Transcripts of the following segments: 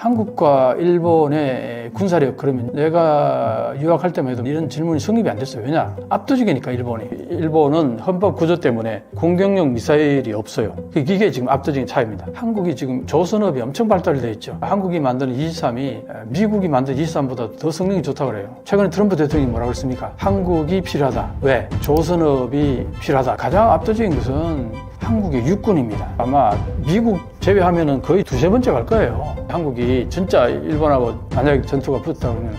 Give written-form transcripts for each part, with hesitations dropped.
한국과 일본의 군사력, 그러면 내가 유학할 때만 해도 이런 질문이 성립이 안 됐어요. 왜냐? 압도적이니까 일본이. 일본은 헌법 구조 때문에 공격용 미사일이 없어요. 이게 지금 압도적인 차이입니다. 한국이 지금 조선업이 엄청 발달이 돼 있죠. 한국이 만드는 23이 미국이 만든 23보다 더 성능이 좋다고 그래요. 최근에 트럼프 대통령이 뭐라고 했습니까? 한국이 필요하다. 왜? 조선업이 필요하다. 가장 압도적인 것은 한국의 육군입니다. 아마 미국 제외하면은 거의 두세 번째 갈 거예요. 한국이 진짜 일본하고 만약에 전투가 붙었다 그러면.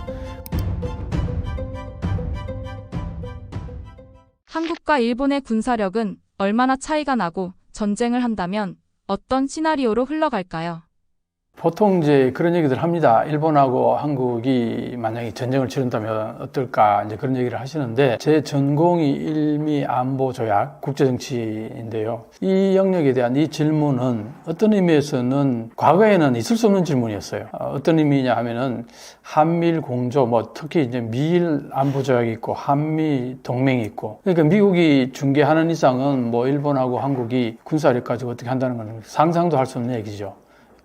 한국과 일본의 군사력은 얼마나 차이가 나고 전쟁을 한다면 어떤 시나리오로 흘러갈까요? 보통 이제 그런 얘기들 합니다. 일본하고 한국이 만약에 전쟁을 치른다면 어떨까, 이제 그런 얘기를 하시는데, 제 전공이 일미 안보 조약, 국제정치인데요. 이 영역에 대한 이 질문은 어떤 의미에서는 과거에는 있을 수 없는 질문이었어요. 어떤 의미냐 하면은 한미일 공조, 특히 이제 미일 안보 조약이 있고 한미 동맹이 있고, 그러니까 미국이 중개하는 이상은 일본하고 한국이 군사력 가지고 어떻게 한다는 건 상상도 할 수 없는 얘기죠.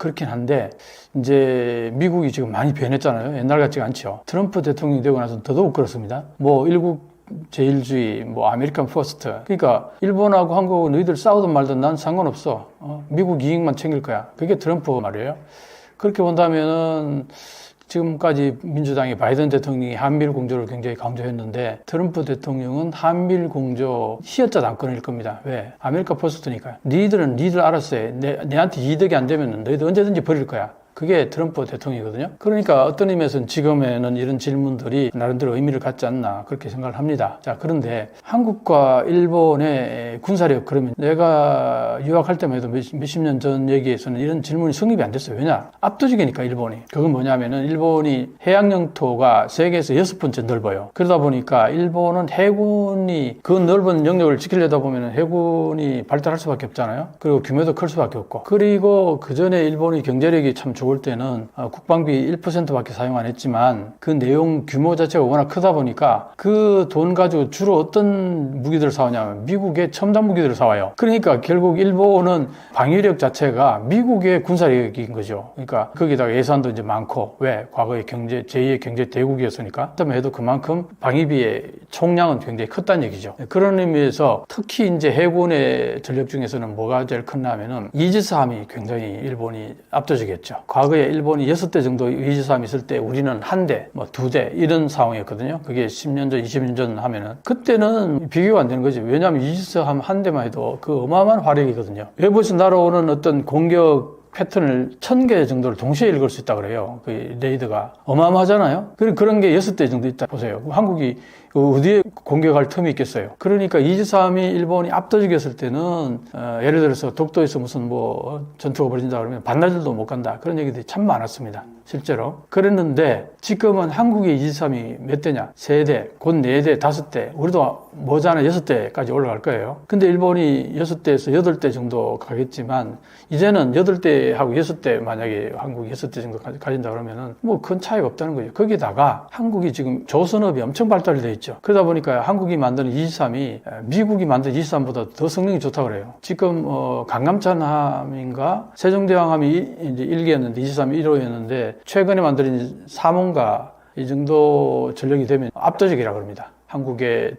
그렇긴 한데 이제 미국이 지금 많이 변했잖아요. 옛날 같지가 않죠. 트럼프 대통령이 되고 나서 더더욱 그렇습니다. 일국 제일주의, 아메리칸 퍼스트. 그러니까 일본하고 한국은 너희들 싸우든 말든 난 상관없어. 미국 이익만 챙길 거야. 그게 트럼프 말이에요. 그렇게 본다면은 지금까지 민주당의 바이든 대통령이 한미일 공조를 굉장히 강조했는데, 트럼프 대통령은 한미일 공조 휘어짜도 안 끊을 겁니다. 왜? 아메리카 퍼스트니까요. 니들은 니들 알아서 해. 내한테 이득이 안 되면 너희들 언제든지 버릴 거야. 그게 트럼프 대통령이거든요. 그러니까 어떤 의미에서는 지금에는 이런 질문들이 나름대로 의미를 갖지 않나, 그렇게 생각을 합니다. 자, 그런데 한국과 일본의 군사력, 그러면 내가 유학할 때만 해도 몇십 년 전 얘기에서는 이런 질문이 성립이 안 됐어요. 왜냐? 압도적이니까 일본이. 그건 뭐냐면은 일본이 해양 영토가 세계에서 6번째 넓어요. 그러다 보니까 일본은 해군이 그 넓은 영역을 지키려다 보면은 해군이 발달할 수밖에 없잖아요. 그리고 규모도 클 수밖에 없고. 그리고 그 전에 일본이 경제력이 참 좋을 때는 국방비 1%밖에 사용 안 했지만 그 내용 규모 자체가 워낙 크다 보니까 그 돈 가지고 주로 어떤 무기들을 사오냐면 미국의 첨단 무기들을 사와요. 그러니까 결국 일본은 방위력 자체가 미국의 군사력인 거죠. 그러니까 거기다가 예산도 이제 많고, 왜? 과거에 제2의 경제 대국이었으니까. 그다음에 해도 그만큼 방위비의 총량은 굉장히 컸다는 얘기죠. 그런 의미에서 특히 이제 해군의 전력 중에서는 뭐가 제일 컸냐면은 이지스함이 굉장히 일본이 압도적이었죠. 과거에 일본이 6대 정도 이지스함이 있을 때 우리는 1대, 2대 이런 상황이었거든요. 그게 10년 전, 20년 전 하면은 그때는 비교가 안 되는 거지. 왜냐하면 이지스함 1대만 해도 그 어마어마한 화력이거든요. 외부에서 날아오는 어떤 공격 패턴을 1000개 정도를 동시에 읽을 수 있다 그래요. 그 레이더가 어마어마하잖아요. 그런 게 6대 정도 있다 보세요. 한국이 어디에 공격할 틈이 있겠어요. 그러니까 이지스함이 일본이 압도적이었을 때는 예를 들어서 독도에서 무슨 전투가 벌어진다 그러면 반나절도 못 간다, 그런 얘기들이 참 많았습니다. 실제로 그랬는데 지금은 한국의 이지스함이 몇 대냐? 3대, 곧 4대, 5대, 우리도 모자나 6대까지 올라갈 거예요. 근데 일본이 6대에서 8대 정도 가겠지만 이제는 8대하고 6대, 만약에 한국이 6대 정도 가진다 그러면은 큰 차이가 없다는 거죠. 거기다가 한국이 지금 조선업이 엄청 발달이 돼 있죠. 그러다 보니까 한국이 만드는 23이 미국이 만든 23보다 더 성능이 좋다고 그래요. 지금 강감찬함인가 세종대왕함이 이제 1기였는데 23이 1호였는데 최근에 만든 3호인가 이 정도 전력이 되면 압도적이라고 합니다. 한국의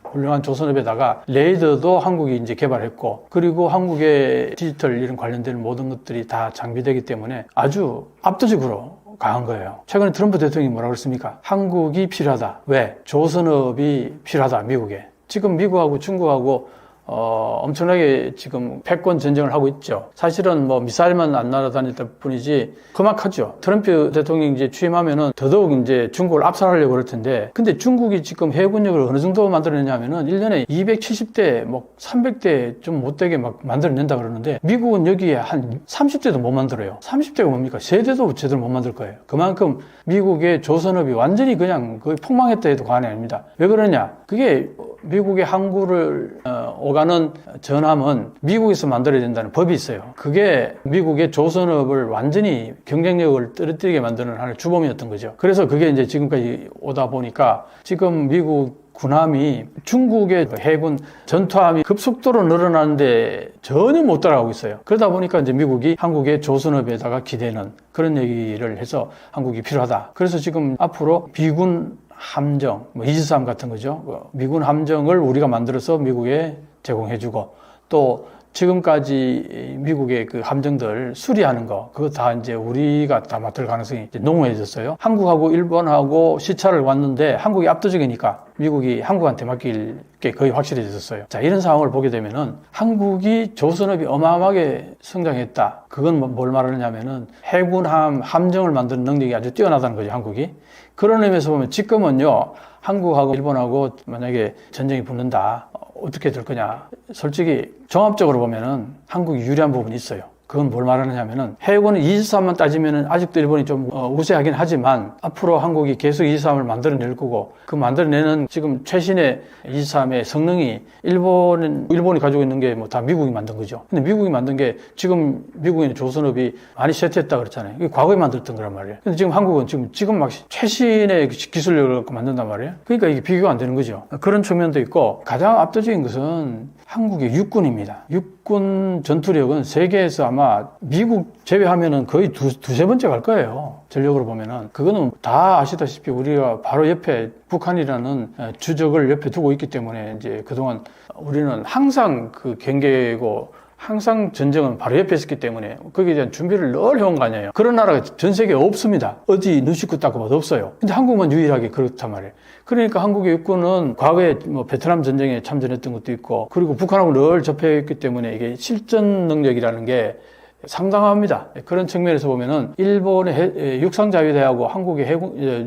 훌륭한 조선업에다가 레이더도 한국이 이제 개발했고, 그리고 한국의 디지털 이런 관련된 모든 것들이 다 장비되기 때문에 아주 압도적으로 강한 거예요. 최근에 트럼프 대통령이 뭐라고 그랬습니까? 한국이 필요하다. 왜? 조선업이 필요하다, 미국에. 지금 미국하고 중국하고 엄청나게 지금 패권 전쟁을 하고 있죠. 사실은 미사일만 안 날아다녔을 뿐이지 험악하죠. 트럼프 대통령이 이제 취임하면은 더더욱 이제 중국을 압살하려고 그럴 텐데, 근데 중국이 지금 해군력을 어느 정도 만들어내냐면은 1년에 270대, 300대 좀 못되게 막 만들어낸다 그러는데, 미국은 여기에 한 30대도 못 만들어요. 30대가 뭡니까? 세대도 제대로 못 만들 거예요. 그만큼 미국의 조선업이 완전히 그냥 거의 폭망했다 해도 과언이 아닙니다. 왜 그러냐? 그게 미국의 항구를 오가 들어가는 전함은 미국에서 만들어야 된다는 법이 있어요. 그게 미국의 조선업을 완전히 경쟁력을 떨어뜨리게 만드는 하나의 주범이었던 거죠. 그래서 그게 이제 지금까지 오다 보니까 지금 미국 군함이 중국의 해군 전투함이 급속도로 늘어나는데 전혀 못 따라가고 있어요. 그러다 보니까 이제 미국이 한국의 조선업에다가 기대는 그런 얘기를 해서 한국이 필요하다. 그래서 지금 앞으로 미군 함정, 이지스함 같은 거죠. 미군 함정을 우리가 만들어서 미국에 제공해주고 또 지금까지 미국의 그 함정들 수리하는 거, 그거 다 이제 우리가 다 맡을 가능성이 이제 농후해졌어요. 한국하고 일본하고 시차를 왔는데 한국이 압도적이니까 미국이 한국한테 맡길 게 거의 확실해졌어요. 자, 이런 상황을 보게 되면은 한국이 조선업이 어마어마하게 성장했다. 그건 뭘 말하느냐면은 해군함, 함정을 만드는 능력이 아주 뛰어나다는 거죠, 한국이. 그런 의미에서 보면 지금은요, 한국하고 일본하고 만약에 전쟁이 붙는다. 어떻게 될 거냐. 솔직히 종합적으로 보면은 한국이 유리한 부분이 있어요. 그건 뭘 말하느냐면은 해군은 이지스함만 따지면은 아직도 일본이 좀 우세하긴 하지만 앞으로 한국이 계속 이지스함을 만들어낼 거고 그 만들어내는 지금 최신의 이지스함의 성능이 일본이 가지고 있는 게 뭐 다 미국이 만든 거죠. 근데 미국이 만든 게 지금 미국의 조선업이 많이 쇠퇴했다 그랬잖아요. 이게 과거에 만들었던 거란 말이에요. 근데 지금 한국은 지금 막 최신의 기술력을 갖고 만든단 말이에요. 그러니까 이게 비교가 안 되는 거죠. 그런 측면도 있고 가장 압도적인 것은 한국의 육군입니다. 육군 전투력은 세계에서 아마 미국 제외하면은 거의 두세 번째 갈 거예요. 전력으로 보면은. 그거는 다 아시다시피 우리가 바로 옆에 북한이라는 주적을 옆에 두고 있기 때문에 이제 그동안 우리는 항상 그 경계고 항상 전쟁은 바로 옆에 있었기 때문에 거기에 대한 준비를 늘 해온 거 아니에요. 그런 나라가 전 세계에 없습니다. 어디 눈씻고 닦고 봐도 없어요. 근데 한국만 유일하게 그렇단 말이에요. 그러니까 한국의 육군은 과거에 뭐 베트남 전쟁에 참전했던 것도 있고 그리고 북한하고 늘 접해있기 때문에 이게 실전 능력이라는 게 상당합니다. 그런 측면에서 보면은 일본의 육상자위대하고 한국의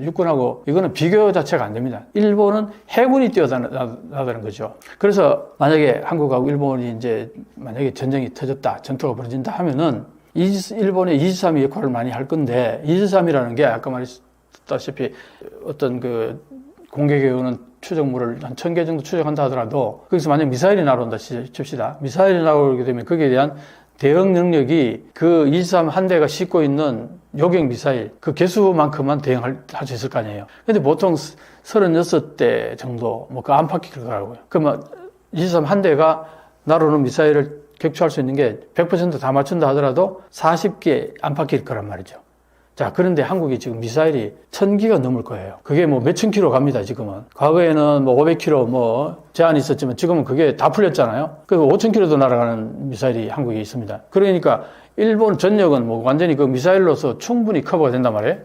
육군하고 이거는 비교 자체가 안 됩니다. 일본은 해군이 뛰어나다는 거죠. 그래서 만약에 한국하고 일본이 이제 만약에 전쟁이 터졌다, 전투가 벌어진다 하면은 일본의 이지스함이 역할을 많이 할 건데 이지스함이라는 게 아까 말했다시피 어떤 그 공격에 오는 추적물을 한 1000개 정도 추적한다 하더라도 거기서 만약 미사일이 날아온다 칩시다. 미사일이 나오게 되면 거기에 대한 대응 능력이 그 이지스함 한 대가 싣고 있는 요격 미사일 그 개수만큼만 대응할 수 있을 거 아니에요. 근데 보통 36대 정도 뭐 그 안팎일 거라고요. 그러면 이지스함 한 대가 날아오는 미사일을 격추할 수 있는 게 100%다 맞춘다 하더라도 40개 안팎일 거란 말이죠. 자, 그런데 한국이 지금 미사일이 1000기가 넘을 거예요. 그게 뭐 몇천 킬로 갑니다, 지금은. 과거에는 뭐 500킬로 뭐 제한이 있었지만 지금은 그게 다 풀렸잖아요. 그리고 5000킬로도 날아가는 미사일이 한국에 있습니다. 그러니까 일본 전역은 뭐 완전히 그 미사일로서 충분히 커버가 된단 말이에요.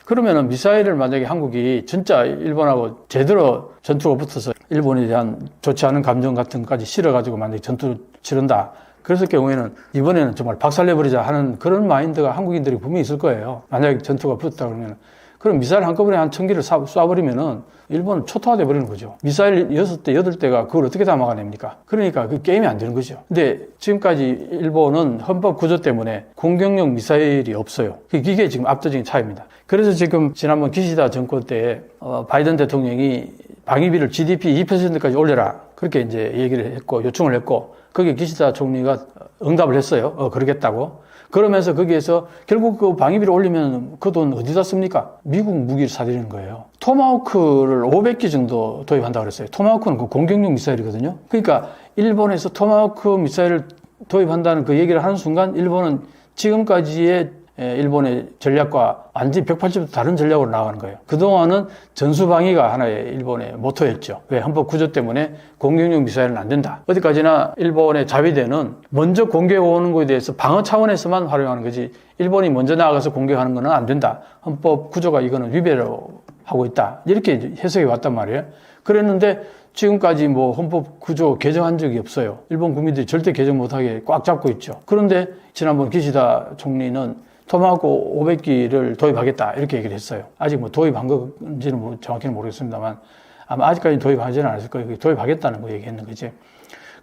그러면은 미사일을 만약에 한국이 진짜 일본하고 제대로 전투가 붙어서 일본에 대한 좋지 않은 감정 같은 것까지 실어가지고 만약에 전투를 치른다. 그랬을 경우에는 이번에는 정말 박살내버리자 하는 그런 마인드가 한국인들이 분명히 있을 거예요. 만약에 전투가 붙었다 그러면. 그럼 미사일 한꺼번에 한 1000기를 쏴버리면은 일본은 초토화돼 버리는 거죠. 미사일 6대, 8대가 그걸 어떻게 다 막아냅니까? 그러니까 그 게임이 안 되는 거죠. 근데 지금까지 일본은 헌법 구조 때문에 공격용 미사일이 없어요. 이게 지금 압도적인 차이입니다. 그래서 지금 지난번 기시다 정권 때 바이든 대통령이 방위비를 GDP 2%까지 올려라. 그렇게 이제 얘기를 했고 요청을 했고 거기에 기시다 총리가 응답을 했어요. 그러겠다고. 그러면서 거기에서 결국 그 방위비를 올리면 그 돈 어디다 씁니까? 미국 무기를 사들이는 거예요. 토마호크를 500기 정도 도입한다고 그랬어요. 토마호크는 그 공격용 미사일이거든요. 그러니까 일본에서 토마호크 미사일을 도입한다는 그 얘기를 하는 순간 일본은 지금까지의 일본의 전략과 완전히 180도 다른 전략으로 나가는 거예요. 그동안은 전수방위가 하나의 일본의 모토였죠. 왜? 헌법 구조 때문에 공격용 미사일은 안 된다. 어디까지나 일본의 자위대는 먼저 공격해 오는 것에 대해서 방어 차원에서만 활용하는 거지 일본이 먼저 나가서 공격하는 것은 안 된다. 헌법 구조가 이거는 위배로 하고 있다. 이렇게 해석이 왔단 말이에요. 그랬는데 지금까지 뭐 헌법 구조 개정한 적이 없어요. 일본 국민들이 절대 개정 못하게 꽉 잡고 있죠. 그런데 지난번 기시다 총리는 토마호크 500기를 도입하겠다 이렇게 얘기를 했어요. 아직 뭐 도입한 건지는 뭐 정확히는 모르겠습니다만 아마 아직까지 도입하지는 않았을 거예요. 도입하겠다는 거 얘기했는 거지.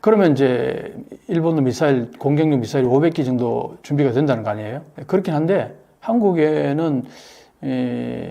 그러면 이제 일본도 미사일 공격용 미사일 500기 정도 준비가 된다는 거 아니에요? 그렇긴 한데 한국에는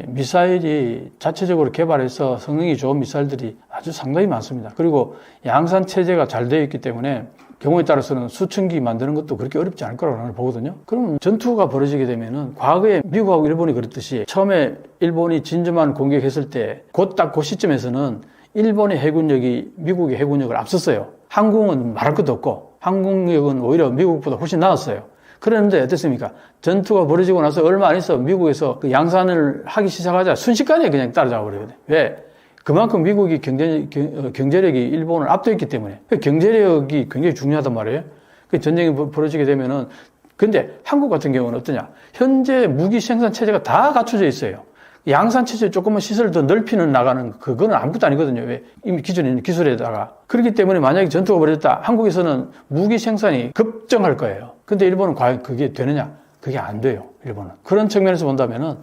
미사일이 자체적으로 개발해서 성능이 좋은 미사일들이 아주 상당히 많습니다. 그리고 양산 체제가 잘 되어 있기 때문에 경우에 따라서는 수천기 만드는 것도 그렇게 어렵지 않을 거라고 저는 보거든요. 그럼 전투가 벌어지게 되면은 과거에 미국하고 일본이 그랬듯이 처음에 일본이 진주만 공격했을 때 딱 그 시점에서는 일본의 해군력이 미국의 해군력을 앞섰어요. 항공은 말할 것도 없고 항공력은 오히려 미국보다 훨씬 나았어요. 그런데 어땠습니까? 전투가 벌어지고 나서 얼마 안 있어 미국에서 그 양산을 하기 시작하자 순식간에 그냥 따라잡아 버리거든요. 왜? 그만큼 미국이 경제력이 일본을 압도했기 때문에. 경제력이 굉장히 중요하단 말이에요. 그 전쟁이 벌어지게 되면은, 근데 한국 같은 경우는 어떠냐? 현재 무기 생산 체제가 다 갖춰져 있어요. 양산 체제 조금만 시설을 더 넓히는 나가는 그거는 아무것도 아니거든요. 왜? 이미 기존에 있는 기술에다가. 그렇기 때문에 만약에 전투가 벌어졌다. 한국에서는 무기 생산이 급증할 거예요. 근데 일본은 과연 그게 되느냐? 그게 안 돼요. 일본은. 그런 측면에서 본다면은,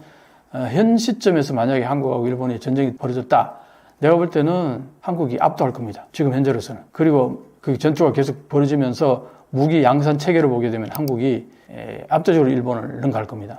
현 시점에서 만약에 한국하고 일본이 전쟁이 벌어졌다. 내가 볼 때는 한국이 압도할 겁니다. 지금 현재로서는. 그리고 그 전투가 계속 벌어지면서 무기 양산 체계를 보게 되면 한국이 압도적으로 일본을 능가할 겁니다.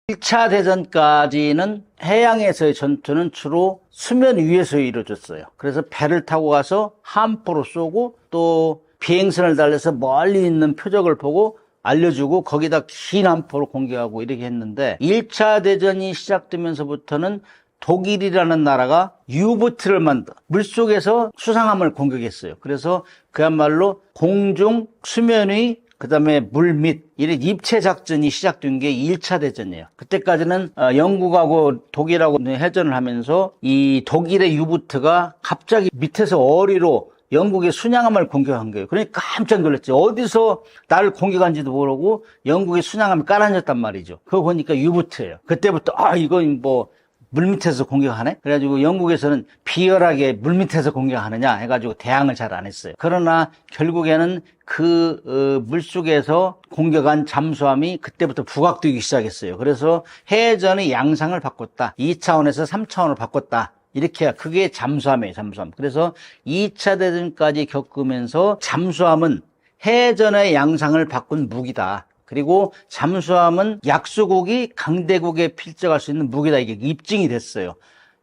1차 대전까지는 해양에서의 전투는 주로 수면 위에서 이루어졌어요. 그래서 배를 타고 가서 함포로 쏘고 또 비행선을 달려서 멀리 있는 표적을 보고 알려주고 거기다 긴 함포로 공격하고 이렇게 했는데 1차 대전이 시작되면서부터는 독일이라는 나라가 유보트를 물속에서 수상함을 공격했어요. 그래서 그야말로 공중, 수면 위, 그 다음에 물 밑, 이런 입체 작전이 시작된 게 1차 대전이에요. 그때까지는 영국하고 독일하고 해전을 하면서 이 독일의 유보트가 갑자기 밑에서 어리로 영국의 순양함을 공격한 거예요. 그러니까 깜짝 놀랐지. 어디서 나를 공격한지도 모르고 영국의 순양함이 깔아앉았단 말이죠. 그거 보니까 유보트예요. 그때부터 이건 뭐 물밑에서 공격하네? 그래가지고 영국에서는 비열하게 물밑에서 공격하느냐 해가지고 대항을 잘 안 했어요. 그러나 결국에는 그 물속에서 공격한 잠수함이 그때부터 부각되기 시작했어요. 그래서 해전의 양상을 바꿨다. 2차원에서 3차원으로 바꿨다. 이렇게 그게 잠수함이에요. 잠수함. 그래서 2차 대전까지 겪으면서 잠수함은 해전의 양상을 바꾼 무기다. 그리고 잠수함은 약소국이 강대국에 필적할 수 있는 무기다. 이게 입증이 됐어요.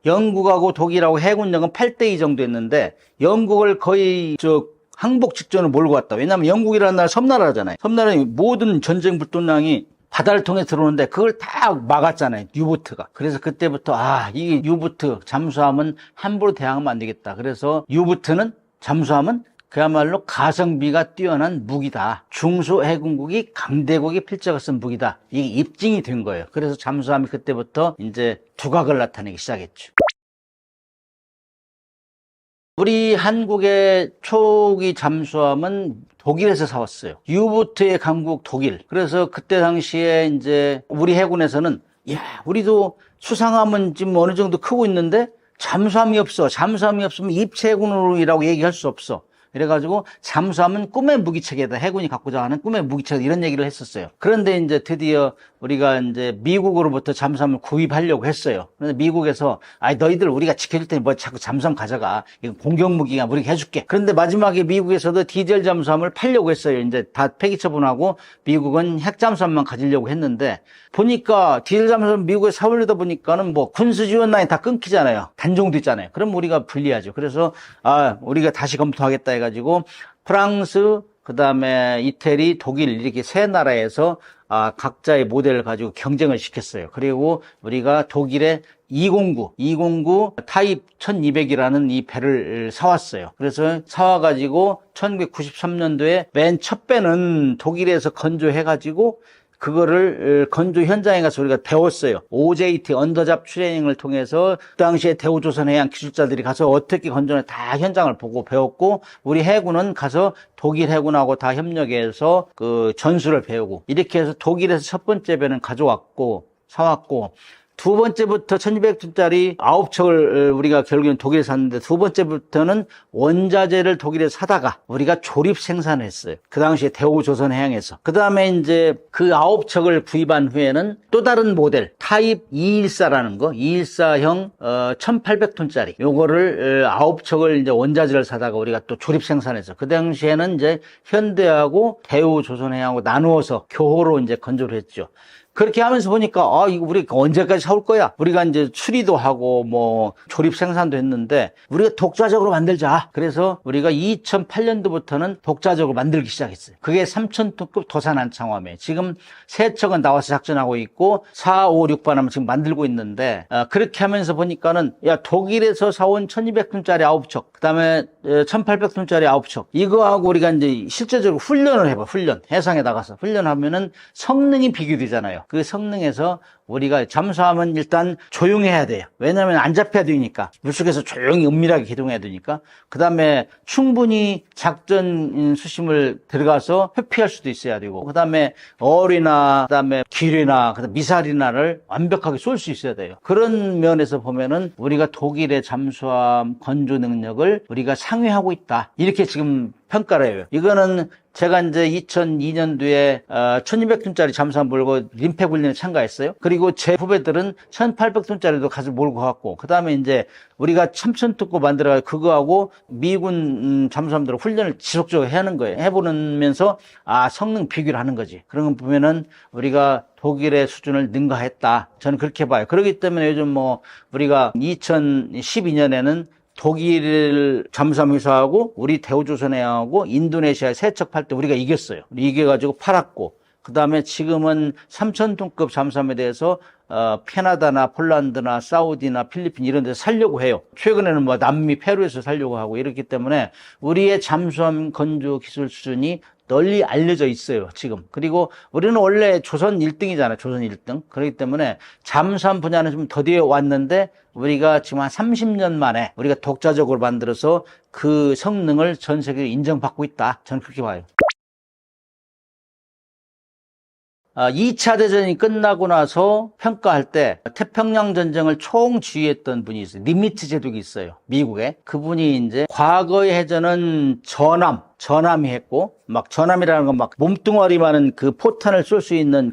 영국하고 독일하고 해군력은 8대2 정도 했는데 영국을 거의 항복 직전으로 몰고 왔다. 왜냐하면 영국이라는 나라 섬나라잖아요. 섬나라의 모든 전쟁 불도량이 바다를 통해 들어오는데 그걸 다 막았잖아요. 유보트가. 그래서 그때부터 이게 유보트, 잠수함은 함부로 대항하면 안 되겠다. 그래서 잠수함은 그야말로 가성비가 뛰어난 무기다. 중소해군국이 강대국이 필적을 쓴 무기다. 이게 입증이 된 거예요. 그래서 잠수함이 그때부터 이제 두각을 나타내기 시작했죠. 우리 한국의 초기 잠수함은 독일에서 사왔어요. 유보트의 강국 독일. 그래서 그때 당시에 이제 우리 해군에서는 우리도 수상함은 지금 어느 정도 크고 있는데 잠수함이 없어. 잠수함이 없으면 입체해군으로라고 얘기할 수 없어. 이래가지고 잠수함은 꿈의 무기체계다. 해군이 갖고자 하는 꿈의 무기체계다. 이런 얘기를 했었어요. 그런데 이제 드디어 우리가 이제 미국으로부터 잠수함을 구입하려고 했어요. 그런데 미국에서 너희들 우리가 지켜줄 테니 뭐 자꾸 잠수함 가져가. 이거 공격무기가 우리가 해줄게. 그런데 마지막에 미국에서도 디젤 잠수함을 팔려고 했어요. 이제 다 폐기 처분하고 미국은 핵 잠수함만 가지려고 했는데 보니까 디젤 잠수함 미국에 사오려다 보니까는 뭐 군수 지원 라인 다 끊기잖아요. 단종도 있잖아요. 그럼 우리가 불리하죠. 그래서 우리가 다시 검토하겠다 해가지고 프랑스, 그 다음에 이태리, 독일 이렇게 세 나라에서 각자의 모델을 가지고 경쟁을 시켰어요. 그리고 우리가 독일의 209 타입 1200이라는 이 배를 사왔어요. 그래서 사와가지고 1993년도에 맨 첫 배는 독일에서 건조해가지고 그거를 건조 현장에 가서 우리가 배웠어요. OJT 언더잡 트레이닝을 통해서 그 당시에 대우조선해양 기술자들이 가서 어떻게 건조하냐 다 현장을 보고 배웠고 우리 해군은 가서 독일 해군하고 다 협력해서 그 전술을 배우고 이렇게 해서 독일에서 첫 번째 배는 사왔고 두 번째부터 1200톤짜리 9척을 우리가 결국엔 독일에 샀는데 두 번째부터는 원자재를 독일에서 사다가 우리가 조립 생산을 했어요. 그 당시에 대우조선해양에서. 그 다음에 이제 그 9척을 구입한 후에는 또 다른 모델 타입 214라는 거 214형 1800톤짜리 요거를 9척을 이제 원자재를 사다가 우리가 또 조립 생산해서 그 당시에는 이제 현대하고 대우조선해양하고 나누어서 교호로 이제 건조를 했죠. 그렇게 하면서 보니까 이거 우리가 언제까지 사올 거야? 우리가 이제 수리도 하고 뭐 조립 생산도 했는데 우리가 독자적으로 만들자. 그래서 우리가 2008년도부터는 독자적으로 만들기 시작했어요. 그게 3,000톤급 도산 한창화매. 지금 3척은 나와서 작전하고 있고 4, 5, 6반하면 지금 만들고 있는데 그렇게 하면서 보니까는 독일에서 사온 1,200톤짜리 9척, 그다음에 1,800톤짜리 9척, 이거하고 우리가 이제 실제적으로 훈련을 해봐. 해상에 나가서 훈련하면은 성능이 비교되잖아요. 그 성능에서 우리가 잠수함은 일단 조용해야 돼요. 왜냐하면 안 잡혀야 되니까. 물속에서 조용히 은밀하게 기동해야 되니까. 그 다음에 충분히 작전 수심을 들어가서 회피할 수도 있어야 되고, 그 다음에 어리나, 그 다음에 기뢰나, 그 다음에 미사일이나를 완벽하게 쏠 수 있어야 돼요. 그런 면에서 보면은 우리가 독일의 잠수함 건조 능력을 우리가 상회하고 있다. 이렇게 지금 평가를 해요. 이거는 제가 이제 2002년도에 1200톤짜리 잠수함 몰고 림팩 훈련에 참가했어요. 그리고 제 후배들은 1800톤짜리도 가서 몰고 갔고, 그 다음에 이제 우리가 3000톤급 만들어 그거하고 미군 잠수함들 훈련을 지속적으로 하는 거예요. 해보면서 성능 비교를 하는 거지. 그런 거 보면은 우리가 독일의 수준을 능가했다. 저는 그렇게 봐요. 그렇기 때문에 요즘 뭐 우리가 2012년에는 독일 잠수함 회사하고 우리 대우조선해양하고 인도네시아 3척 팔 때 우리가 이겼어요. 이겨가지고 팔았고, 그 다음에 지금은 3,000톤급 잠수함에 대해서 캐나다나 폴란드나 사우디나 필리핀 이런 데서 살려고 해요. 최근에는 뭐 남미 페루에서 살려고 하고 이렇기 때문에 우리의 잠수함 건조 기술 수준이 널리 알려져 있어요, 지금. 그리고 우리는 원래 조선 1등이잖아요, 조선 1등. 그렇기 때문에 잠수함 분야는 좀 더디어 왔는데 우리가 지금 한 30년 만에 우리가 독자적으로 만들어서 그 성능을 전 세계로 인정받고 있다. 저는 그렇게 봐요. 2차 대전이 끝나고 나서 평가할 때 태평양 전쟁을 총지휘했던 분이 있어요. 니미츠 제독이 있어요. 미국에. 그분이 이제 과거의 해전은 전함이 했고, 막 전함이라는 건 막 몸뚱아리 많은 그 포탄을 쏠 수 있는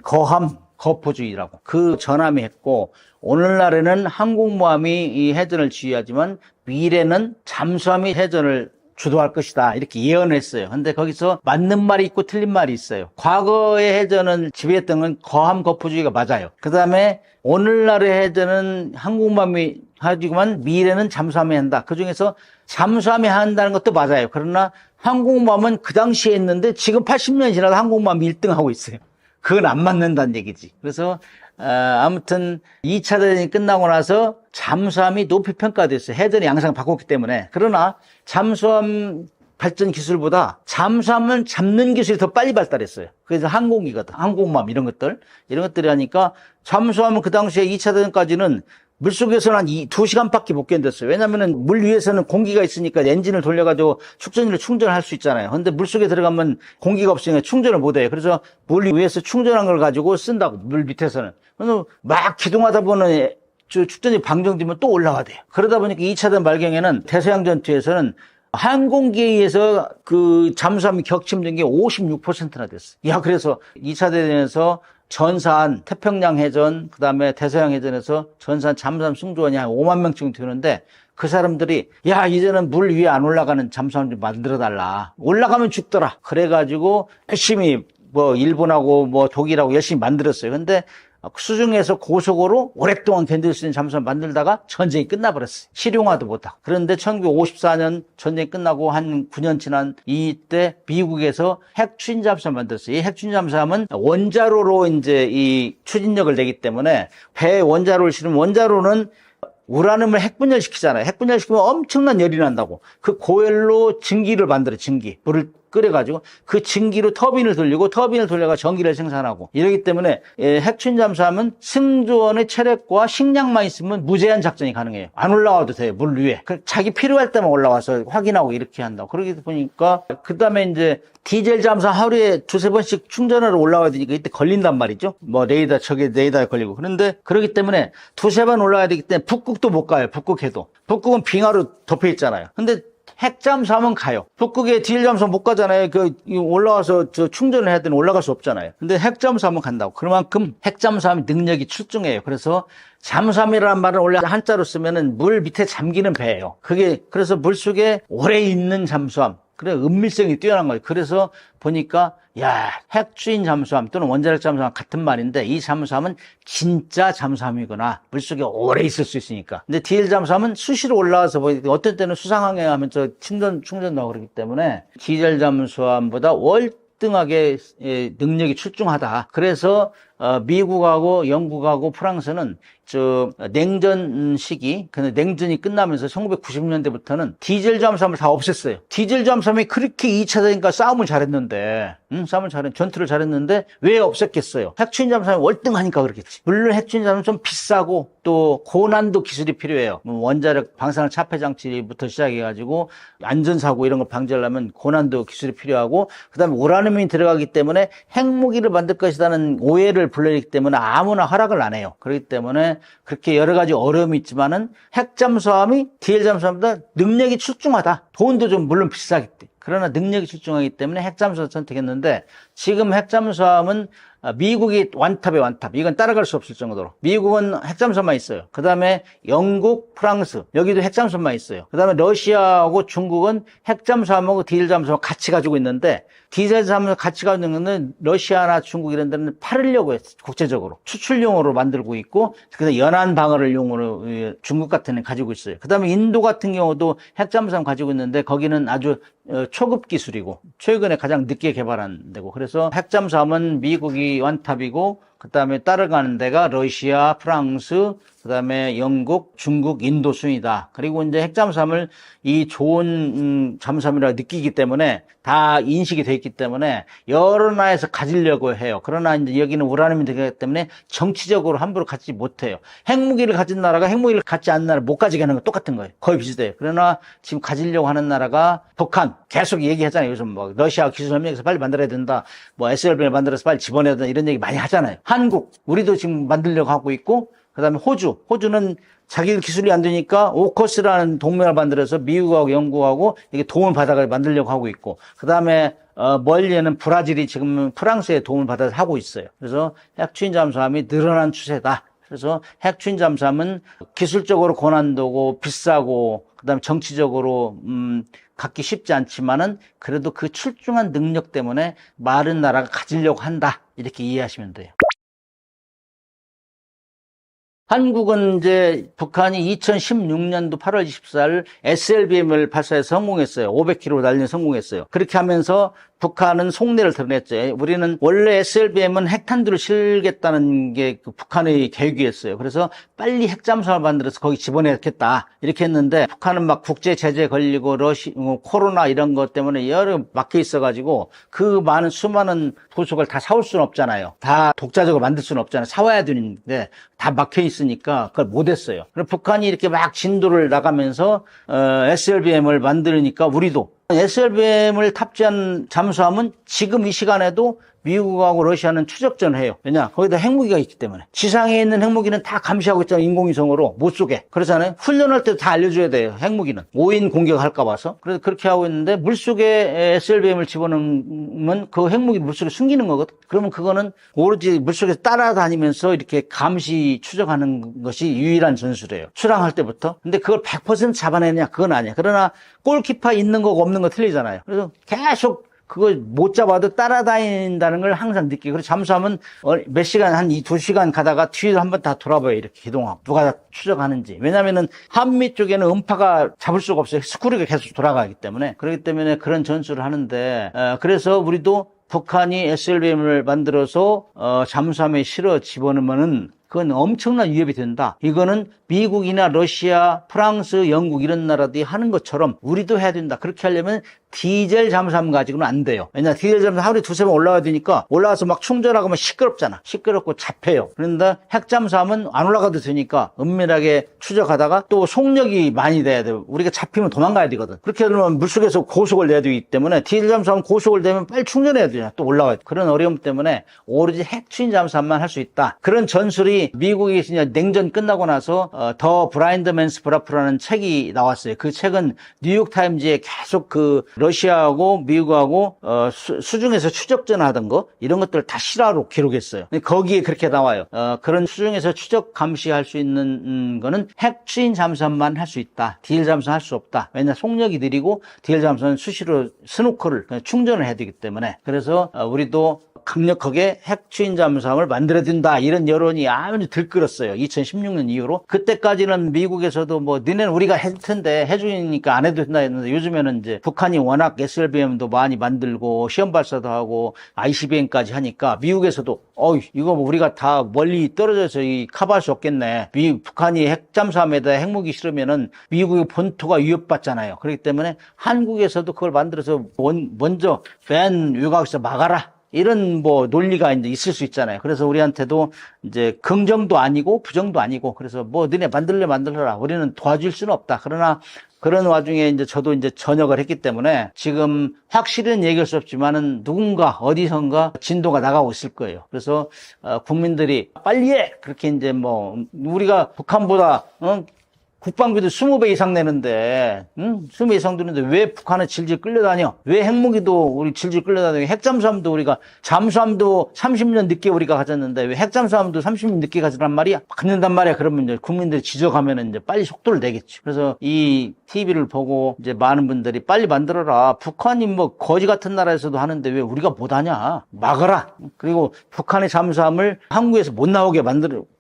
거포주의라고. 그 전함이 했고, 오늘날에는 항공모함이 이 해전을 지휘하지만 미래는 잠수함이 해전을 주도할 것이다. 이렇게 예언을 했어요. 근데 거기서 맞는 말이 있고 틀린 말이 있어요. 과거의 해전은 지배했던 건 거포주의가 맞아요. 그 다음에 오늘날의 해전은 항공모함이 하지만 미래는 잠수함이 한다. 그 중에서 잠수함이 한다는 것도 맞아요. 그러나 항공모함은 그 당시에 했는데 지금 80년이 지나도 항공모함이 1등하고 있어요. 그건 안 맞는다는 얘기지. 그래서 아무튼 2차 대전이 끝나고 나서 잠수함이 높이 평가됐어요. 해전의 양상을 바꿨기 때문에. 그러나 잠수함 발전 기술보다 잠수함을 잡는 기술이 더 빨리 발달했어요. 그래서 항공기거든. 항공모함 이런 것들이 하니까 잠수함은 그 당시에 2차 대전까지는 물속에서는 한 2시간밖에 못 견뎠어요. 왜냐면은 물 위에서는 공기가 있으니까 엔진을 돌려가지고 축전기를 충전할 수 있잖아요. 근데 물속에 들어가면 공기가 없으니까 충전을 못 해요. 그래서 물 위에서 충전한 걸 가지고 쓴다고, 물 밑에서는. 그래서 막 기동하다 보면 축전이 방정되면 또 올라가야 돼요. 그러다 보니까 2차 대전 말경에는 대서양 전투에서는 항공기에 의해서 그 잠수함이 격침된 게 56%나 됐어요. 그래서 2차 대전에서 전사한 태평양 해전, 그 다음에 대서양 해전에서 전사한 잠수함 승조원이 한 5만 명쯤 되는데 그 사람들이 이제는 물 위에 안 올라가는 잠수함 좀 만들어달라. 올라가면 죽더라. 그래가지고 열심히 뭐 일본하고 뭐 독일하고 열심히 만들었어요. 근데 수중에서 고속으로 오랫동안 견딜 수 있는 잠수함 만들다가 전쟁이 끝나버렸어요. 실용화도 못하고. 그런데 1954년 전쟁이 끝나고 한 9년 지난 이때 미국에서 핵추진 잠수함 만들었어요. 이 핵추진 잠수함은 원자로로 이제 이 추진력을 내기 때문에 배에 원자로를 실으면 원자로는 우라늄을 핵분열시키잖아요. 핵분열시키면 엄청난 열이 난다고. 그 고열로 증기를 만들어요. 물을 끓여가지고 그 증기로 터빈을 돌리고 터빈을 돌려가 전기를 생산하고 이러기 때문에 핵추진 잠수함은 승조원의 체력과 식량만 있으면 무제한 작전이 가능해요. 안 올라와도 돼요. 물 위에. 자기 필요할 때만 올라와서 확인하고 이렇게 한다고. 그러기 보니까 그 다음에 이제 디젤 잠수함 하루에 2-3번씩 충전하러 올라와야 되니까 이때 걸린단 말이죠. 뭐 저게 레이더에 걸리고. 그런데 그러기 때문에 2-3번 올라와야 되기 때문에 북극도 못 가요. 북극해도. 북극은 빙하로 덮여 있잖아요. 근데 핵잠수함은 가요. 북극에 디젤 잠수함 못 가잖아요. 올라와서 충전을 해야 되는 올라갈 수 없잖아요. 근데 핵잠수함은 간다고. 그만큼 핵잠수함의 능력이 출중해요. 그래서 잠수함이라는 말은 원래 한자로 쓰면은 물 밑에 잠기는 배예요. 그래서 물속에 오래 있는 잠수함. 그래 은밀성이 뛰어난 거예요. 그래서 보니까 야, 핵추인 잠수함 또는 원자력 잠수함 같은 말인데 이 잠수함은 진짜 잠수함이구나. 물속에 오래 있을 수 있으니까. 근데 디젤 잠수함은 수시로 올라와서 보니까 어떤 때는 수상항해하면서 충전도 하고 그러기 때문에 디젤 잠수함보다 월등하게 능력이 출중하다. 그래서 미국하고 영국하고 프랑스는 냉전 시기, 근데 냉전이 끝나면서 1990년대부터는 디젤 잠수함을 다 없앴어요. 디젤 잠수함이 그렇게 2차 대전까지 싸움을 잘했는데, 전투를 잘했는데 왜 없앴겠어요? 핵추인 잠수함이 월등하니까 그렇겠지. 물론 핵추인 잠수함은 좀 비싸고 또 고난도 기술이 필요해요. 원자력 방사능 차폐 장치부터 시작해가지고 안전사고 이런 걸 방지하려면 고난도 기술이 필요하고, 그다음에 우라늄이 들어가기 때문에 핵무기를 만들 것이라는 오해를 불러일으키기 때문에 아무나 허락을 안 해요. 그렇기 때문에 그렇게 여러 가지 어려움이 있지만은 핵잠수함이 디젤 잠수함보다 능력이 출중하다. 돈도 좀 물론 비싸겠지. 그러나 능력이 출중하기 때문에 핵잠수함을 선택했는데, 지금 핵잠수함은 미국이 완탑에 완탑. 이건 따라갈 수 없을 정도로. 미국은 핵잠수함만 있어요. 그 다음에 영국, 프랑스, 여기도 핵잠수함만 있어요. 그 다음에 러시아하고 중국은 핵잠수함하고 디젤 잠수함 같이 가지고 있는데, 디젤 잠수함을 같이 가지고 있는 거는 러시아나 중국 이런 데는 팔으려고 했어요. 국제적으로. 추출용으로 만들고 있고, 그래서 연안 방어를 용으로 중국 같은 데 가지고 있어요. 그 다음에 인도 같은 경우도 핵잠수함 가지고 있는데, 거기는 아주 초급 기술이고 최근에 가장 늦게 개발한 데고, 그래서 핵잠수함은 미국이 완탑이고 그 다음에 따라가는 데가 러시아, 프랑스, 그 다음에 영국, 중국, 인도 순이다. 그리고 이제 핵잠수함을 이 좋은 잠수함이라고 느끼기 때문에 다 인식이 돼 있기 때문에 여러 나라에서 가지려고 해요. 그러나 이제 여기는 우라늄이 되기 때문에 정치적으로 함부로 갖지 못해요. 핵무기를 가진 나라가 핵무기를 갖지 않는 나라 못 가지게 하는 건 똑같은 거예요. 거의 비슷해요. 그러나 지금 가지려고 하는 나라가 북한. 계속 얘기하잖아요. 요즘 뭐 러시아 기술 협력해서 빨리 만들어야 된다. 뭐 SLB를 만들어서 빨리 집어내야 된다. 이런 얘기 많이 하잖아요. 한국, 우리도 지금 만들려고 하고 있고, 그다음에 호주는 자기들 기술이 안 되니까 오커스라는 동맹을 만들어서 미국하고 영국하고 이게 도움을 받아서 만들려고 하고 있고, 그다음에 멀리에는 브라질이 지금 프랑스의 도움을 받아서 하고 있어요. 그래서 핵추인 잠수함이 늘어난 추세다. 그래서 핵추인 잠수함은 기술적으로 고난도고 비싸고 그다음에 정치적으로 갖기 쉽지 않지만은 그래도 그 출중한 능력 때문에 많은 나라가 가지려고 한다. 이렇게 이해하시면 돼요. 한국은 이제 북한이 2016년도 8월 24일 SLBM을 발사해서 성공했어요. 500km 날리는 성공했어요. 그렇게 하면서 북한은 속내를 드러냈죠. 우리는 원래 SLBM은 핵탄두를 실겠다는 게 그 북한의 계획이었어요. 그래서 빨리 핵잠수함을 만들어서 거기 집어넣겠다 이렇게 했는데, 북한은 막 국제 제재 걸리고 코로나 이런 것 때문에 여러 막혀 있어가지고 그 수많은 도서를 다 사올 수는 없잖아요. 다 독자적으로 만들 수는 없잖아요. 사와야 되는데 다 막혀 있으니까 그걸 못했어요. 그래서 북한이 이렇게 막 진도를 나가면서 SLBM을 만들으니까 우리도 SLBM을 탑재한 잠수함은 지금 이 시간에도 미국하고 러시아는 추적전을 해요. 왜냐? 거기다 핵무기가 있기 때문에. 지상에 있는 핵무기는 다 감시하고 있잖아요. 인공위성으로 못 쏘게. 그렇잖아요. 훈련할 때도 다 알려줘야 돼요. 핵무기는. 오인 공격할까 봐서. 그래서 그렇게 하고 있는데, 물속에 SLBM을 집어넣으면 그 핵무기 물속에 숨기는 거거든. 그러면 그거는 오로지 물속에서 따라다니면서 이렇게 감시 추적하는 것이 유일한 전술이에요. 출항할 때부터. 근데 그걸 100% 잡아내느냐? 그건 아니야. 그러나 골키퍼 있는 거고 없는 거 틀리잖아요. 그래서 계속 그걸 못 잡아도 따라다닌다는 걸 항상 느끼고, 그래서 잠수함은 몇 시간, 한 2시간 가다가 뒤로 한번 다 돌아봐요. 이렇게 기동하고. 누가 다 추적하는지. 왜냐면은 한미 쪽에는 음파가 잡을 수가 없어요. 스크류가 계속 돌아가기 때문에. 그렇기 때문에 그런 전술을 하는데, 그래서 우리도 북한이 SLBM을 만들어서 잠수함에 실어 집어넣으면은 그건 엄청난 위협이 된다. 이거는 미국이나 러시아, 프랑스, 영국 이런 나라들이 하는 것처럼 우리도 해야 된다. 그렇게 하려면 디젤 잠수함 가지고는 안 돼요. 왜냐, 디젤 잠수함 하루에 두세 번 올라가야 되니까 올라가서 막 충전하고 하면 시끄럽잖아. 시끄럽고 잡혀요. 그런데 핵잠수함은 안 올라가도 되니까 은밀하게 추적하다가 또 속력이 많이 돼야 돼요. 우리가 잡히면 도망가야 되거든. 그렇게 되면 물속에서 고속을 내야 되기 때문에 디젤 잠수함은 고속을 내면 빨리 충전해야 되잖아. 또 올라가야 돼. 그런 어려움 때문에 오로지 핵추인 잠수함만 할 수 있다. 그런 전술이 미국이 냉전 끝나고 나서 더 브라인드 맨스 브라프라는 책이 나왔어요. 그 책은 뉴욕타임즈에 계속 그 러시아하고 미국하고 수중에서 추적전 하던 거 이런 것들 다 실화로 기록했어요. 근데 거기에 그렇게 나와요. 그런 수중에서 추적 감시할 수 있는 거는 핵 추진 잠수함만 할 수 있다. 디젤 잠수함 할 수 없다. 왜냐 속력이 느리고 디젤 잠수함은 수시로 스노커를 충전을 해야 되기 때문에. 그래서 우리도 강력하게 핵 추진 잠수함을 만들어야 된다 이런 여론이 아주 들끓었어요. 2016년 이후로. 그때까지는 미국에서도 뭐 너네는 우리가 할 텐데 해주니까 안 해도 된다 했는데 요즘에는 이제 북한이 워낙 SLBM도 많이 만들고 시험 발사도 하고 ICBM까지 하니까 미국에서도 이거 뭐 우리가 다 멀리 떨어져서 커버할 수 없겠네. 북한이 핵 잠수함에다 핵무기 실으면은 미국의 본토가 위협받잖아요. 그렇기 때문에 한국에서도 그걸 만들어서 먼저 벤 외곽에서 막아라. 이런 뭐 논리가 이제 있을 수 있잖아요. 그래서 우리한테도 이제 긍정도 아니고 부정도 아니고 그래서 뭐 너네 만들어라. 우리는 도와줄 수는 없다. 그러나 그런 와중에 이제 저도 이제 전역을 했기 때문에 지금 확실히는 얘기할 수 없지만은 누군가 어디선가 진도가 나가고 있을 거예요. 그래서 국민들이 빨리 해! 그렇게 이제 뭐 우리가 북한보다 국방비도 20배 이상 내는데, 20배 이상 드는데 왜 북한은 질질 끌려다녀? 왜 핵무기도 우리 질질 끌려다녀? 핵잠수함도 우리가, 잠수함도 30년 늦게 우리가 가졌는데 왜 핵잠수함도 30년 늦게 가지란 말이야? 갖는단 말이야. 그러면 이제 국민들이 지적하면 이제 빨리 속도를 내겠죠. 그래서 이 TV를 보고 이제 많은 분들이 빨리 만들어라. 북한이 뭐 거지 같은 나라에서도 하는데 왜 우리가 못하냐? 막아라. 그리고 북한의 잠수함을 한국에서 못 나오게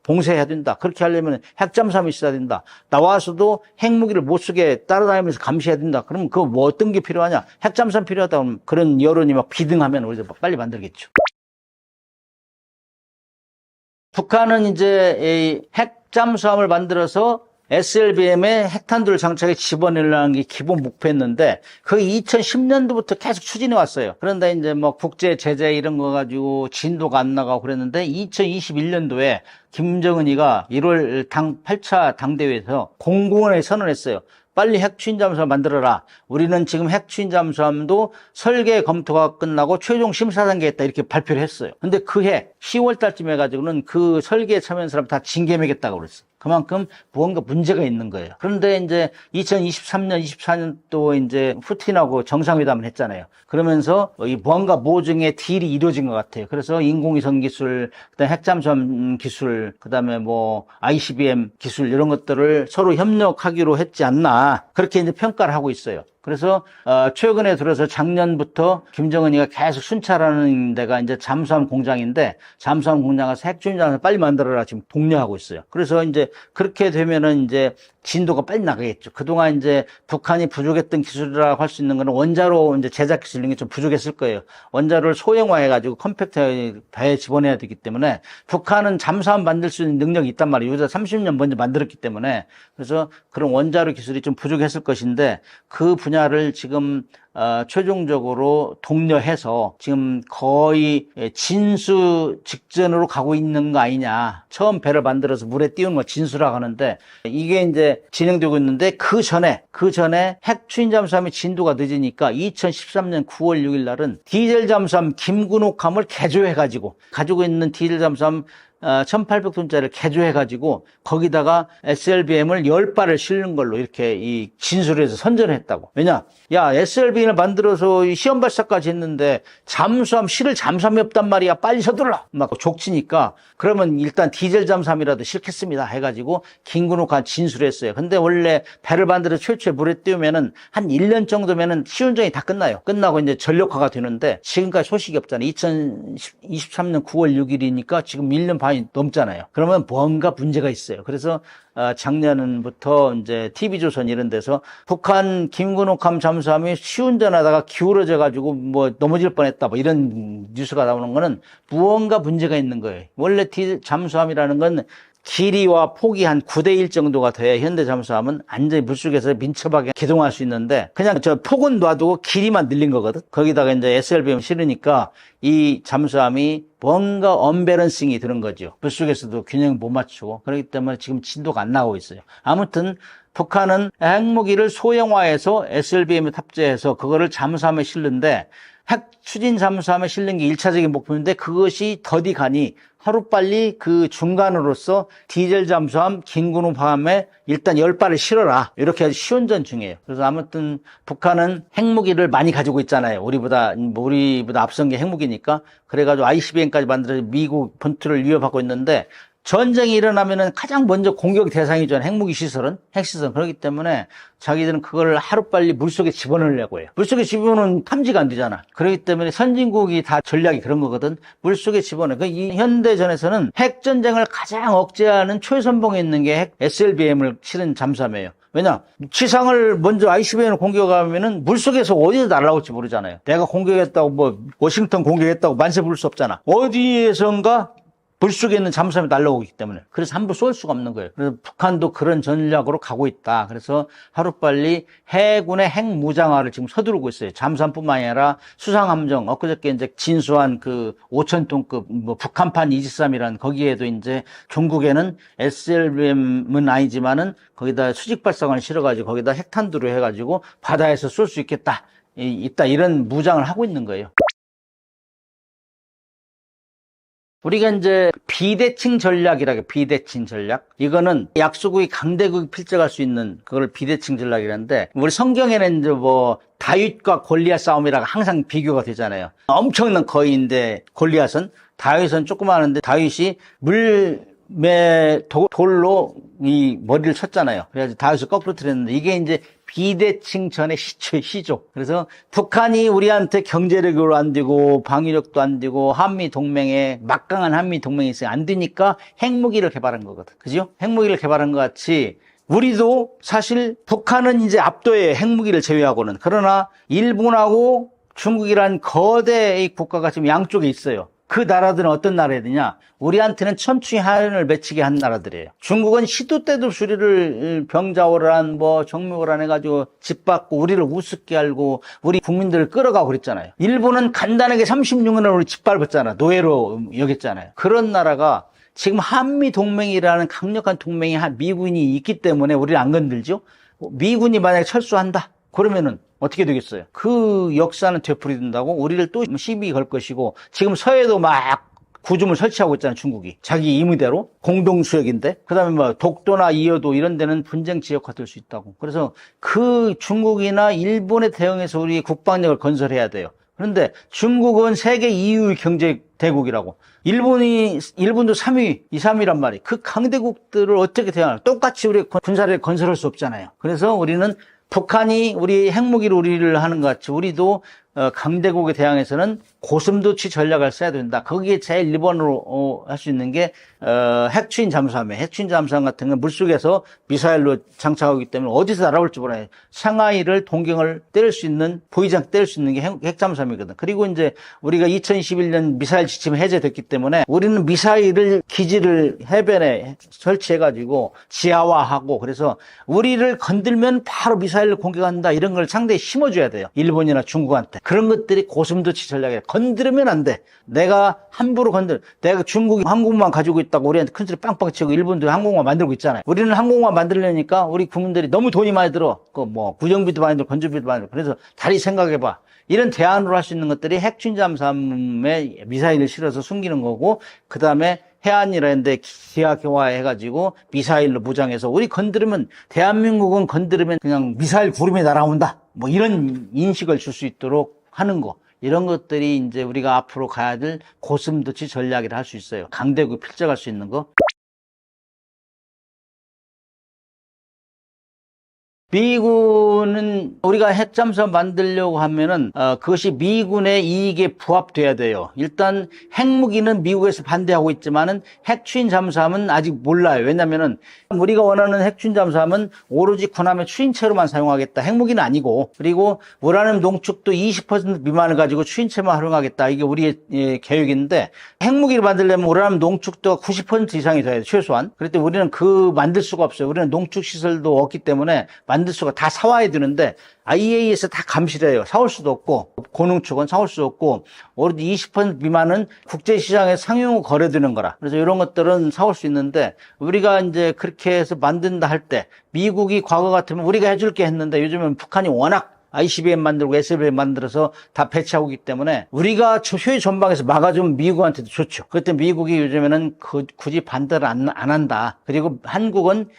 봉쇄해야 된다. 그렇게 하려면 핵잠수함이 있어야 된다. 나와서도 핵무기를 못 쓰게 따라다니면서 감시해야 된다. 그러면 그 뭐 어떤 게 필요하냐? 핵잠수함 필요하다. 그러면 그런 여론이 막 비등하면 우리도 빨리 만들겠죠. 북한은 이제 이 핵잠수함을 만들어서 SLBM에 핵탄두를 장착해 집어내려는 게 기본 목표였는데 그게 2010년도부터 계속 추진해 왔어요. 그런데 이제 뭐 국제 제재 이런 거 가지고 진도가 안 나가고 그랬는데 2021년도에 김정은이가 1월 8차 당대회에서 공공연히 선언했어요. 빨리 핵추진 잠수함 만들어라. 우리는 지금 핵추진 잠수함도 설계 검토가 끝나고 최종 심사 단계에 있다 이렇게 발표를 했어요. 근데 그해 10월 달쯤 해가지고는 그 설계에 참여한 사람 다 징계 매겼다고 그랬어요. 그만큼 무언가 문제가 있는 거예요. 그런데 이제 2023년, 24년도 이제 푸틴하고 정상회담을 했잖아요. 그러면서 이 무언가 모종의 딜이 이루어진 것 같아요. 그래서 인공위성 기술, 그다음에 핵잠수함 기술, 그다음에 뭐 ICBM 기술 이런 것들을 서로 협력하기로 했지 않나 그렇게 이제 평가를 하고 있어요. 그래서 최근에 들어서 작년부터 김정은이가 계속 순찰하는 데가 이제 잠수함 공장인데 잠수함 공장에서 핵추진 잠수함 빨리 만들어라 지금 독려하고 있어요. 그래서 이제 그렇게 되면은 이제 진도가 빨리 나가겠죠. 그동안 이제 북한이 부족했던 기술이라고 할 수 있는 거는 원자로 이제 제작 기술 이런 게 좀 부족했을 거예요. 원자로를 소형화해가지고 컴팩트에 집어내야 되기 때문에 북한은 잠수함 만들 수 있는 능력이 있단 말이에요. 요새 30년 먼저 만들었기 때문에 그래서 그런 원자로 기술이 좀 부족했을 것인데 그 분야를 지금 최종적으로 독려해서 지금 거의 진수 직전으로 가고 있는 거 아니냐. 처음 배를 만들어서 물에 띄우는 거 진수라고 하는데 이게 이제 진행되고 있는데 그 전에 핵 추진 잠수함의 진도가 늦으니까 2013년 9월 6일 날은 디젤 잠수함 김군옥함을 개조해가지고 가지고 있는 디젤 잠수함 1800톤짜리를 개조해가지고 거기다가 SLBM을 10발을 실는 걸로 이렇게 이 진술을 해서 선전을 했다고. 왜냐? 야, SLBM을 만들어서 시험 발사까지 했는데 실을 잠수함이 없단 말이야. 빨리 서둘러! 막 족치니까 그러면 일단 디젤 잠수함이라도 실겠습니다. 해가지고 김군옥한 진술을 했어요. 근데 원래 배를 만들어서 최초에 물에 띄우면은 한 1년 정도면은 시운전이 다 끝나요. 끝나고 이제 전력화가 되는데 지금까지 소식이 없잖아요. 2023년 9월 6일이니까 지금 1년 반이 넘잖아요. 그러면 뭔가 문제가 있어요. 그래서 작년부터 이제 TV조선 이런 데서 북한 김군옥함 잠수함이 시운전하다가 기울어져 가지고 뭐 넘어질 뻔했다 뭐 이런 뉴스가 나오는 거는 무언가 문제가 있는 거예요. 원래 잠수함이라는 건 길이와 폭이 한 9대1 정도가 돼야 현대 잠수함은 완전히 물속에서 민첩하게 기동할 수 있는데 그냥 저 폭은 놔두고 길이만 늘린 거거든. 거기다가 이제 SLBM 실으니까 이 잠수함이 뭔가 언밸런싱이 드는 거죠. 물속에서도 균형을 못 맞추고 그렇기 때문에 지금 진도가 안 나오고 있어요. 아무튼 북한은 핵무기를 소형화해서 SLBM에 탑재해서 그거를 잠수함에 실는데 핵 추진 잠수함에 실는 게 1차적인 목표인데 그것이 더디 가니 하루빨리 그 중간으로서 디젤 잠수함 김구름 함에 일단 10발을 실어라. 이렇게 시운전 중이에요. 그래서 아무튼 북한은 핵무기를 많이 가지고 있잖아요. 우리보다 앞선 게 핵무기니까. 그래가지고 ICBM까지 만들어서 미국 본토를 위협하고 있는데 전쟁이 일어나면은 가장 먼저 공격 대상이죠. 핵무기 시설은, 핵시설은. 그렇기 때문에 자기들은 그걸 하루빨리 물속에 집어넣으려고 해요. 물속에 집어넣으면 탐지가 안 되잖아. 그렇기 때문에 선진국이 다 전략이 그런 거거든. 물속에 집어넣어. 이 현대전에서는 핵전쟁을 가장 억제하는 초선봉에 있는 게 핵 SLBM을 실은 잠수함이에요. 왜냐? 지상을 먼저 ICBM을 공격하면은 물속에서 어디서 날아올지 모르잖아요. 내가 공격했다고 워싱턴 공격했다고 만세 부를 수 없잖아. 어디에선가 물속에 있는 잠수함이 날아오기 때문에. 그래서 함부로 쏠 수가 없는 거예요. 그래서 북한도 그런 전략으로 가고 있다. 그래서 하루빨리 해군의 핵무장화를 지금 서두르고 있어요. 잠수함뿐만 아니라 수상함정, 엊그저께 이제 진수한 그 5,000톤급 북한판 이지스함이라는 거기에도 이제 중국에는 SLBM은 아니지만은 거기다 수직 발사관을 실어가지고 거기다 핵탄두로 해가지고 바다에서 쏠 수 있다 이런 무장을 하고 있는 거예요. 우리가 이제 비대칭 전략이라고 비대칭 전략. 이거는 약소국이 강대국이 필적할 수 있는 그걸 비대칭 전략이라는데 우리 성경에는 이제 다윗과 골리앗 싸움이라고 항상 비교가 되잖아요. 엄청난 거인인데 골리앗은 다윗은 조그마한데 다윗이 돌로 이 머리를 쳤잖아요. 그래가지고 다윗을 거꾸로 틀었는데 이게 이제 비대칭 전의 시죠. 그래서 북한이 우리한테 경제력으로 안 되고 방위력도 안 되고 막강한 한미 동맹이 있어요. 안 되니까 핵무기를 개발한 거거든. 그죠? 핵무기를 개발한 것 같이 우리도 사실 북한은 이제 압도해요. 핵무기를 제외하고는. 그러나 일본하고 중국이란 거대의 국가가 지금 양쪽에 있어요. 그 나라들은 어떤 나라들이냐? 우리한테는 천추의 한을 맺히게 한 나라들이에요. 중국은 시도 때도 없이 우리를 병자호란, 정묘호란 해가지고 짓밟고 우리를 우습게 알고 우리 국민들을 끌어가고 그랬잖아요. 일본은 간단하게 36년을 우리 짓밟았잖아. 노예로 여겼잖아요. 그런 나라가 지금 한미 동맹이라는 강력한 동맹이 미군이 있기 때문에 우리를 안 건들죠? 미군이 만약에 철수한다? 그러면은 어떻게 되겠어요? 그 역사는 되풀이된다고 우리를 또 시비 걸 것이고 지금 서해도 막 구점을 설치하고 있잖아요. 중국이. 자기 임의대로 공동수역인데 그다음에 독도나 이어도 이런 데는 분쟁 지역화 될 수 있다고. 그래서 그 중국이나 일본에 대응해서 우리 국방력을 건설해야 돼요. 그런데 중국은 세계 2위 경제 대국이라고. 일본도 3위, 2, 3위란 말이에요. 그 강대국들을 어떻게 대응하나? 똑같이 우리 군사를 건설할 수 없잖아요. 그래서 우리는 북한이 우리 핵무기로 우리를 하는 것 같이 우리도 강대국에 대항해서는 고슴도치 전략을 써야 된다. 거기에 제일 1번으로 할 수 있는 게 핵추인 잠수함이에요. 핵추인 잠수함 같은 건 물속에서 미사일로 장착하기 때문에 어디서 날아올지 몰라요. 상하이를 동경을 때릴 수 있는 보이지 않게 때릴 수 있는 게 핵잠수함이거든. 그리고 이제 우리가 2021년 미사일 지침이 해제됐기 때문에 우리는 미사일을 기지를 해변에 설치해가지고 지하화하고 그래서 우리를 건들면 바로 미사일을 공격한다 이런 걸 상대에 심어줘야 돼요. 일본이나 중국한테. 그런 것들이 고슴도치 전략이에요. 건드리면 안 돼. 내가 함부로 내가 중국이 항공모함 가지고 있다고 우리한테 큰 소리 빵빵 치고 일본도 항공모함 만들고 있잖아요. 우리는 항공모함 만들려니까 우리 국민들이 너무 돈이 많이 들어. 구정비도 많이 들어, 건조비도 많이 들어. 그래서 다시 생각해봐. 이런 대안으로 할 수 있는 것들이 핵추인 잠수함에 미사일을 실어서 숨기는 거고, 그 다음에 해안이라는 데 기하경화해가지고 미사일로 무장해서 우리 대한민국은 건드리면 그냥 미사일 구름이 날아온다. 이런 인식을 줄 수 있도록 하는 거. 이런 것들이 이제 우리가 앞으로 가야 될 고슴도치 전략이라 할 수 있어요. 강대국이 필적할 수 있는 거. 미군은 우리가 핵잠수함 만들려고 하면은 그것이 미군의 이익에 부합돼야 돼요. 일단 핵무기는 미국에서 반대하고 있지만은 핵추인 잠수함은 아직 몰라요. 왜냐면은 우리가 원하는 핵추인 잠수함은 오로지 군함의 추인체로만 사용하겠다. 핵무기는 아니고 그리고 우라늄 농축도 20% 미만을 가지고 추인체만 활용하겠다. 이게 우리의 계획인데 핵무기를 만들려면 우라늄 농축도가 90% 이상이 돼야 돼요. 최소한. 그럴 때 우리는 만들 수가 없어요. 우리는 농축 시설도 없기 때문에 만들 수가 다 사와야 되는데 IAEA에서 다 감시를 해요. 사올 수도 없고 고농축은 사올 수 없고 오로지 20% 미만은 국제시장에 상용으로 거래되는 거라. 그래서 이런 것들은 사올 수 있는데 우리가 이제 그렇게 해서 만든다 할 때 미국이 과거 같으면 우리가 해줄게 했는데 요즘은 북한이 워낙 ICBM 만들고 SLBM 만들어서 다 배치하고 있기 때문에 우리가 효율 전방에서 막아주면 미국한테도 좋죠. 그때 미국이 요즘에는 굳이 반대를 안 한다. 그리고 한국은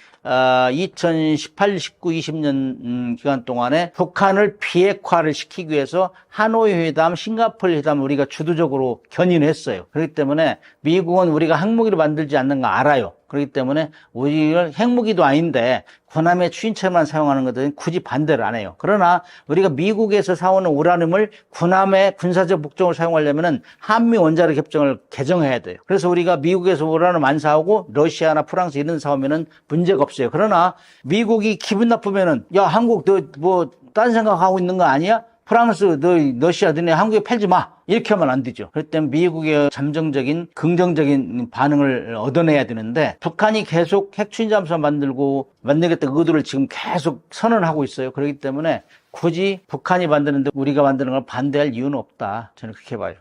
2018, 19, 20년 기간 동안에 북한을 비핵화를 시키기 위해서 하노이 회담, 싱가포르 회담 우리가 주도적으로 견인을 했어요. 그렇기 때문에 미국은 우리가 핵무기를 만들지 않는 거 알아요. 그렇기 때문에 우리를 핵무기도 아닌데 군함의 추진체만 사용하는 것들은 굳이 반대를 안 해요. 그러나 우리가 미국에서 사오는 우라늄을 군함의 군사적 목적으로 사용하려면은 한미 원자력 협정을 개정해야 돼요. 그래서 우리가 미국에서 우라늄 안 사오고 러시아나 프랑스 이런 데 사오면은 문제가 없어요. 그러나 미국이 기분 나쁘면은 야 한국 너 뭐 딴 생각하고 있는 거 아니야? 프랑스, 러시아, 너네 한국에 팔지 마. 이렇게 하면 안 되죠. 그럴 땐 미국의 잠정적인, 긍정적인 반응을 얻어내야 되는데, 북한이 계속 핵추진 잠수함 만들겠다 의도를 지금 계속 선언하고 있어요. 그렇기 때문에 굳이 북한이 만드는데 우리가 만드는 걸 반대할 이유는 없다. 저는 그렇게 봐요.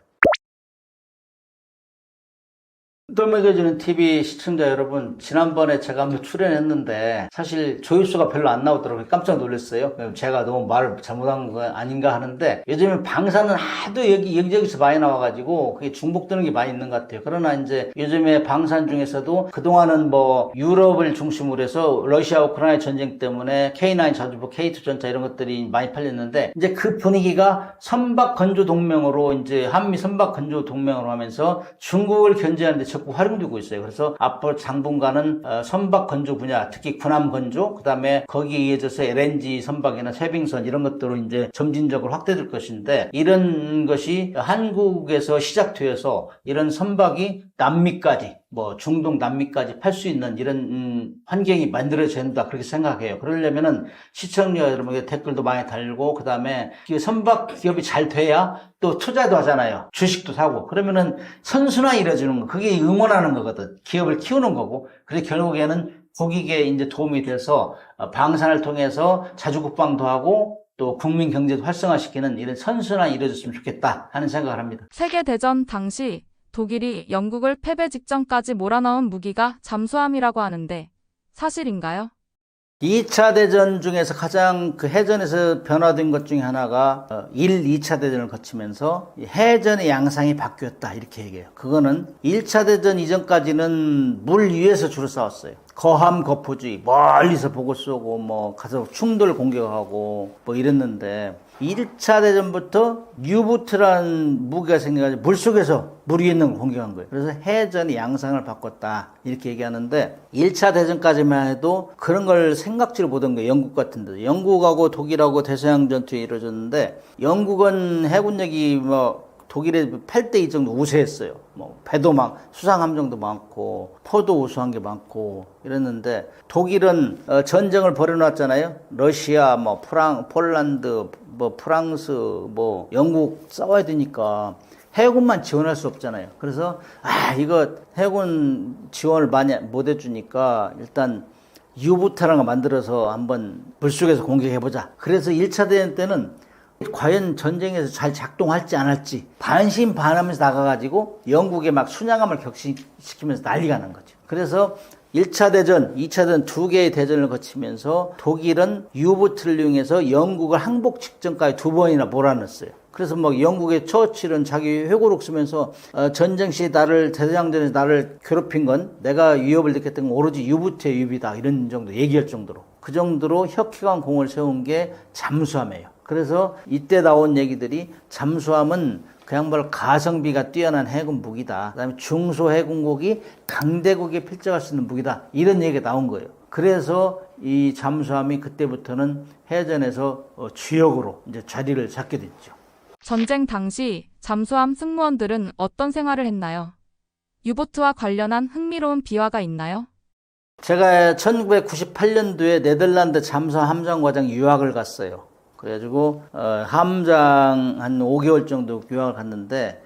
떠먹여주는 TV 시청자 여러분, 지난번에 제가 한번 출연했는데 사실 조회수가 별로 안 나오더라고요. 깜짝 놀랐어요. 제가 너무 말을 잘못한 거 아닌가 하는데, 요즘에 방사는 하도 여기저기서 많이 나와가지고 그게 중복되는 게 많이 있는 것 같아요. 그러나 이제 요즘에 방산 중에서도 그동안은 뭐 유럽을 중심으로 해서 러시아 우크라이나 전쟁 때문에 K9 자주포, K2 전차 이런 것들이 많이 팔렸는데, 이제 그 분위기가 선박 건조 동맹으로, 이제 한미 선박 건조 동맹으로 하면서 중국을 견제하는데 자꾸 활용되고 있어요. 그래서 앞으로 당분간은 선박 건조 분야, 특히 군함 건조, 그 다음에 거기에 이어져서 LNG 선박이나 쇄빙선 이런 것들로 이제 점진적으로 확대될 것인데, 이런 것이 한국에서 시작되어서 이런 선박이 남미까지, 뭐 중동 남미까지 팔 수 있는 이런 환경이 만들어져야 된다, 그렇게 생각해요. 그러려면은 시청자 여러분에게 댓글도 많이 달고, 그 다음에 선박 기업이 잘 돼야 또 투자도 하잖아요. 주식도 사고. 그러면은 선순환이 이루어지는 거, 그게 응원하는 거거든. 기업을 키우는 거고. 그래서 결국에는 국익에 이제 도움이 돼서 방산을 통해서 자주 국방도 하고 또 국민 경제도 활성화시키는 이런 선순환이 이루어졌으면 좋겠다 하는 생각을 합니다. 세계대전 당시 독일이 영국을 패배 직전까지 몰아넣은 무기가 잠수함이라고 하는데 사실인가요? 2차 대전 중에서 가장 그 해전에서 변화된 것 중에 하나가 2차 대전을 거치면서 해전의 양상이 바뀌었다, 이렇게 얘기해요. 그거는 1차 대전 이전까지는 물 위에서 주로 싸웠어요. 거함 거포주의, 멀리서 보고 쏘고 뭐 가서 충돌 공격하고 뭐 이랬는데, 1차 대전부터 유보트라는 무기가 생겨가지고 물속에서 물 위에 있는 걸 공격한 거예요. 그래서 해전의 양상을 바꿨다, 이렇게 얘기하는데, 1차 대전까지만 해도 그런 걸 생각지를 못한 거예요. 영국 같은 데도. 영국하고 독일하고 대서양 전투에 이루어졌는데, 영국은 해군력이 뭐 독일의 8대2 정도 우세했어요. 뭐 배도 수상 함정도 많고 포도 우수한 게 많고 이랬는데, 독일은 전쟁을 벌여놨잖아요. 러시아, 뭐 폴란드, 뭐 프랑스, 뭐 영국 싸워야 되니까 해군만 지원할 수 없잖아요. 그래서 이거 해군 지원을 많이 못 해주니까 일단 유보트라는 거 만들어서 한번 물속에서 공격해보자. 그래서 1차 대전 때는 과연 전쟁에서 잘 작동할지 안 할지 반신반하면서 나가가지고 영국에 막 순양함을 격신시키면서 난리가 난 거죠. 그래서 1차 대전, 2차 대전 두 개의 대전을 거치면서 독일은 유보트를 이용해서 영국을 항복 직전까지 2번이나 몰아넣었어요. 그래서 뭐 영국의 처칠은 자기 회고록 쓰면서 전쟁 시 대서양전에서 나를 괴롭힌 건, 내가 위협을 느꼈던 건 오로지 유보트의 위협이다, 이런 정도 얘기할 정도로, 그 정도로 혁혁한 공을 세운 게 잠수함이에요. 그래서 이때 나온 얘기들이 잠수함은 그야말로 가성비가 뛰어난 해군 무기다, 그다음에 중소해군국이 강대국에 필적할 수 있는 무기다, 이런 얘기가 나온 거예요. 그래서 이 잠수함이 그때부터는 해전에서 주역으로 이제 자리를 잡게 됐죠. 전쟁 당시 잠수함 승무원들은 어떤 생활을 했나요? 유보트와 관련한 흥미로운 비화가 있나요? 제가 1998년도에 네덜란드 잠수함 함장과장 유학을 갔어요. 그래가지고 함장 한 5개월 정도 유학을 갔는데,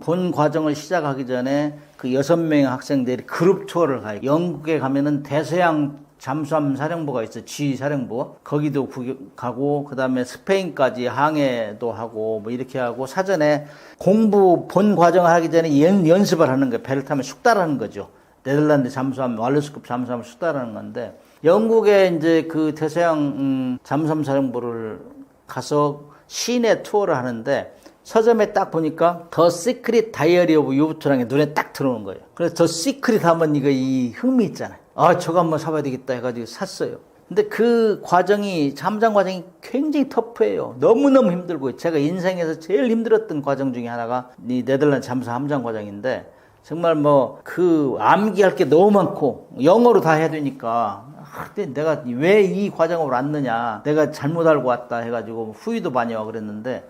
본 과정을 시작하기 전에 그 6명의 학생들이 그룹 투어를 가요. 영국에 가면은 대서양 잠수함 사령부가 있어요. G사령부. 거기도 가고, 그 다음에 스페인까지 항해도 하고, 뭐 이렇게 하고, 사전에 본 과정을 하기 전에 연습을 하는 거예요. 배를 타면 숙달하는 거죠. 네덜란드 잠수함, 왈러스급 잠수함을 숙달하는 건데, 영국에 이제 그 대서양 잠수함 사령부를 가서 시내 투어를 하는데 서점에 딱 보니까 더 시크릿 다이어리 오브 유부트라는 게 눈에 딱 들어오는 거예요. 그래서 더 시크릿 하면 이거 이 흥미 있잖아요. 아, 저거 한번 사봐야 되겠다 해가지고 샀어요. 근데 그 과정이, 잠수함 과정이 굉장히 터프해요. 너무너무 힘들고, 제가 인생에서 제일 힘들었던 과정 중에 하나가 이 네덜란드 잠수함 함장 과정인데, 정말 뭐 그 암기할 게 너무 많고 영어로 다 해야 되니까 근데 내가 왜 이 과정을 왔느냐, 내가 잘못 알고 왔다 해가지고 후회도 많이 하고 그랬는데,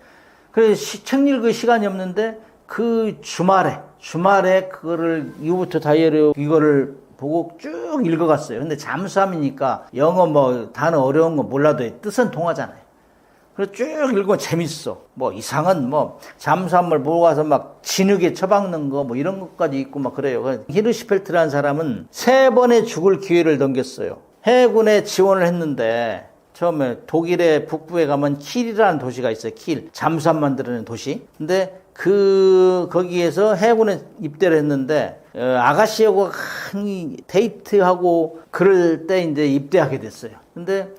그래서 책 읽을 시간이 없는데 그 주말에 그거를 유부트 다이어리 이거를 보고 쭉 읽어갔어요. 근데 잠수함이니까 영어 뭐 단어 어려운 거 몰라도 뜻은 통하잖아요. 그래서 쭉 읽으면 재밌어. 뭐 이상한 뭐 잠수함을 보고 가서 막 진흙에 처박는 거 뭐 이런 것까지 있고 막 그래요. 히르시펠트라는 사람은 3번의 죽을 기회를 넘겼어요. 해군에 지원을 했는데 처음에 독일의 북부에 가면 킬이라는 도시가 있어요. 킬. 잠수함 만드는 도시. 근데 거기에서 해군에 입대를 했는데, 아가씨하고 데이트하고 그럴 때 이제 입대하게 됐어요. 근데,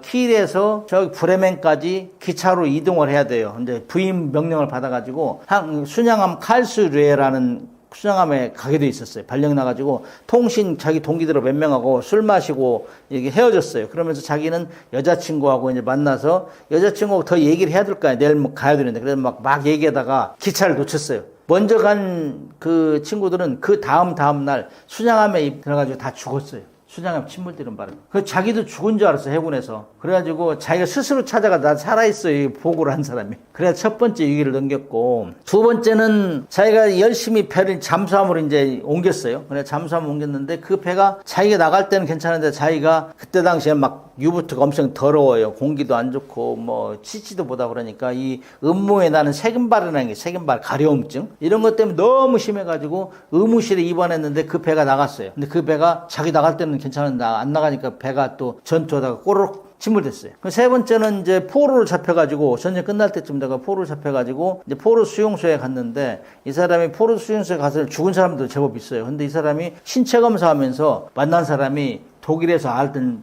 킬에서 저기 브레멘까지 기차로 이동을 해야 돼요. 근데 부임 명령을 받아가지고, 순양함 칼스루에라는 순양함에 가게 돼 있었어요. 발령 나가지고 통신 자기 동기들 몇 명하고 술 마시고 이게 헤어졌어요. 그러면서 자기는 여자친구하고 이제 만나서 여자친구하고 더 얘기를 해야 될 거 아니에요. 내일 뭐 가야 되는데. 그래서 막 얘기하다가 기차를 놓쳤어요. 먼저 간 그 친구들은 그 다음 날 순양함에 들어가지고 다 죽었어요. 순양함 침몰되는 바람에. 그 자기도 죽은 줄 알았어, 해군에서. 그래가지고 자기가 스스로 찾아가, 나 살아있어, 이 보고를 한 사람이. 그래야 첫 번째 위기를 넘겼고, 두 번째는 자기가 열심히 배를 잠수함으로 이제 옮겼어요. 그래, 잠수함을 옮겼는데 그 배가 자기가 나갈 때는 괜찮은데 자기가 그때 당시에 막 유부트가 엄청 더러워요. 공기도 안 좋고, 뭐, 씻지도 못하고 그러니까 이 음모에 나는 세균발이라는 게 세균발 가려움증? 이런 것 때문에 너무 심해가지고 의무실에 입원했는데 그 배가 나갔어요. 근데 그 배가 자기 나갈 때는 괜찮은데 안 나가니까 배가 또 전투하다가 꼬르륵 침몰됐어요. 세 번째는 이제 포로를 잡혀가지고 전쟁 끝날 때쯤 되가 포로를 잡혀가지고 이제 포로 수용소에 갔는데 이 사람이 포로 수용소에 가서 죽은 사람도 제법 있어요. 근데 이 사람이 신체 검사하면서 만난 사람이 독일에서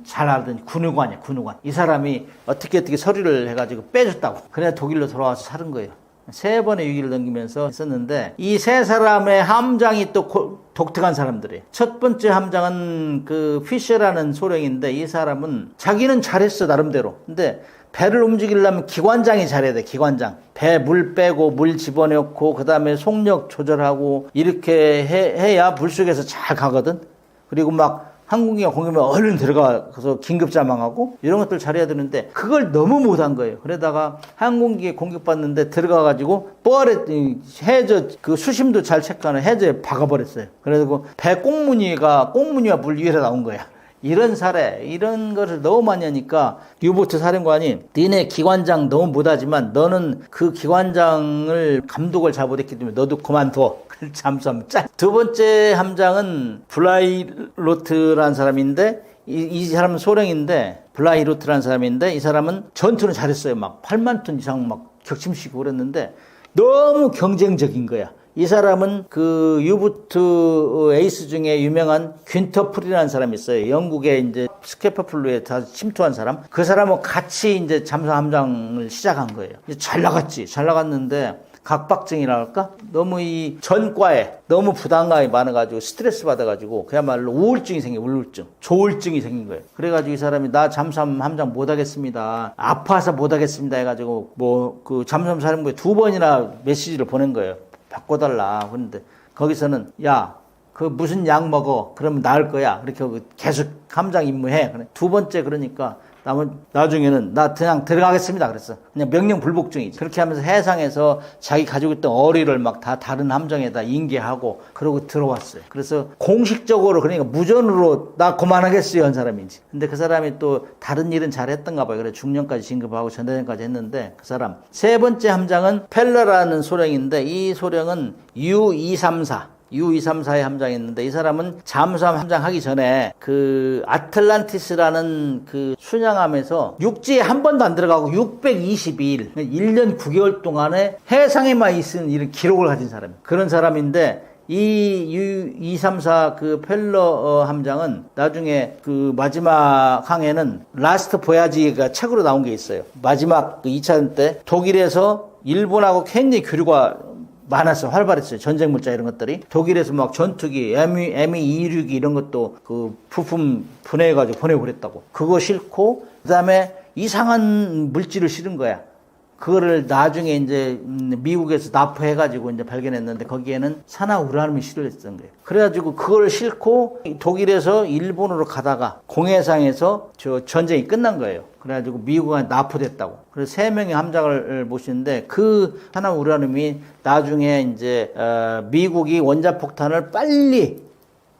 잘 알던 군의관이야, 군의관. 이 사람이 어떻게 서류를 해가지고 빼줬다고. 그래야 독일로 돌아와서 사는 거예요. 3번의 위기를 넘기면서 했었는데 이 3사람의 함장이 또 독특한 사람들이에요. 첫 번째 함장은 그 피셔라는 소령인데 이 사람은 자기는 잘했어, 나름대로. 근데 배를 움직이려면 기관장이 잘해야 돼, 기관장. 배 물 빼고 물 집어넣고 그다음에 속력 조절하고 이렇게 해야 물속에서 잘 가거든. 그리고 막 항공기가 공격하면 얼른 들어가서 긴급 자망하고 이런 것들 잘해야 되는데 그걸 너무 못한 거예요. 그러다가 항공기에 공격받는데 들어가가지고 뻘에 해저 그 수심도 잘 체크하는 해저에 박아버렸어요. 그래서 배 꽁무니가 물 위에 나온 거야. 이런 사례, 이런 것을 너무 많이 하니까 유보트 사령관이 니네 기관장 너무 못하지만 너는 그 기관장을 감독을 잘 못했기 때문에 너도 그만둬. 잠수함 짠. 두 번째 함장은 블라이로트라는 사람인데 이 사람은 소령인데 블라이로트라는 사람인데 이 사람은 전투는 잘했어요. 막 8만 톤 이상 막 격침시키고 그랬는데 너무 경쟁적인 거야. 이 사람은 그 유부트 에이스 중에 유명한 퀸터풀이라는 사람이 있어요. 영국의 이제 스케퍼플루에 다 침투한 사람. 그 사람하고 같이 이제 잠수함 함장을 시작한 거예요. 잘 나갔는데 각박증이라 할까? 너무 이 전과에 너무 부담감이 많아가지고 스트레스 받아가지고 그야말로 우울증이 생겨, 조울증이 생긴 거예요. 그래가지고 이 사람이 나 잠수함 함장 못하겠습니다. 아파서 못하겠습니다 해가지고 뭐 그 잠수함 사령부에 2번이나 메시지를 보낸 거예요. 바꿔달라. 그런데 거기서는 야, 그 무슨 약 먹어? 그러면 나을 거야. 그렇게 계속 함장 임무해. 두 번째 그러니까 나중에는 나 그냥 들어가겠습니다. 그랬어. 그냥 명령 불복종이지. 그렇게 하면서 해상에서 자기 가지고 있던 어리를 막 다 다른 함정에다 인계하고 그러고 들어왔어요. 그래서 공식적으로 그러니까 무전으로 나 그만하겠어요 한 사람이지. 근데 그 사람이 또 다른 일은 잘했던가 봐요. 그래 중령까지 진급하고 전대장까지 했는데 그 사람. 세 번째 함장은 펠러라는 소령인데 이 소령은 U234의 함장이었는데 이 사람은 잠수함 함장 하기 전에 그 아틀란티스라는 그 순양함에서 육지에 한 번도 안 들어가고 622일 1년 9개월 동안에 해상에만 있은 이런 기록을 가진 사람이에요. 그런 사람인데 이 U234 그 펠러 함장은 나중에 그 마지막 항해는 라스트 보야지가 책으로 나온 게 있어요. 마지막 그 2차 때 독일에서 일본하고 굉장히 교류가 많았어요. 활발했어요. 전쟁 물자 이런 것들이. 독일에서 막 전투기, ME-262 이런 것도 그 부품 분해해가지고 보내고 그랬다고. 그거 싣고, 그 다음에 이상한 물질을 실은 거야. 그거를 나중에 이제 미국에서 납포해가지고 이제 발견했는데 거기에는 산화우라늄이 실려있었던 거예요. 그래가지고 그걸 싣고 독일에서 일본으로 가다가 공해상에서 저 전쟁이 끝난 거예요. 그래가지고 미국에 납포됐다고. 그래서 3명의 함장을 모시는데 그 산화우라늄이 나중에 이제 미국이 원자폭탄을 빨리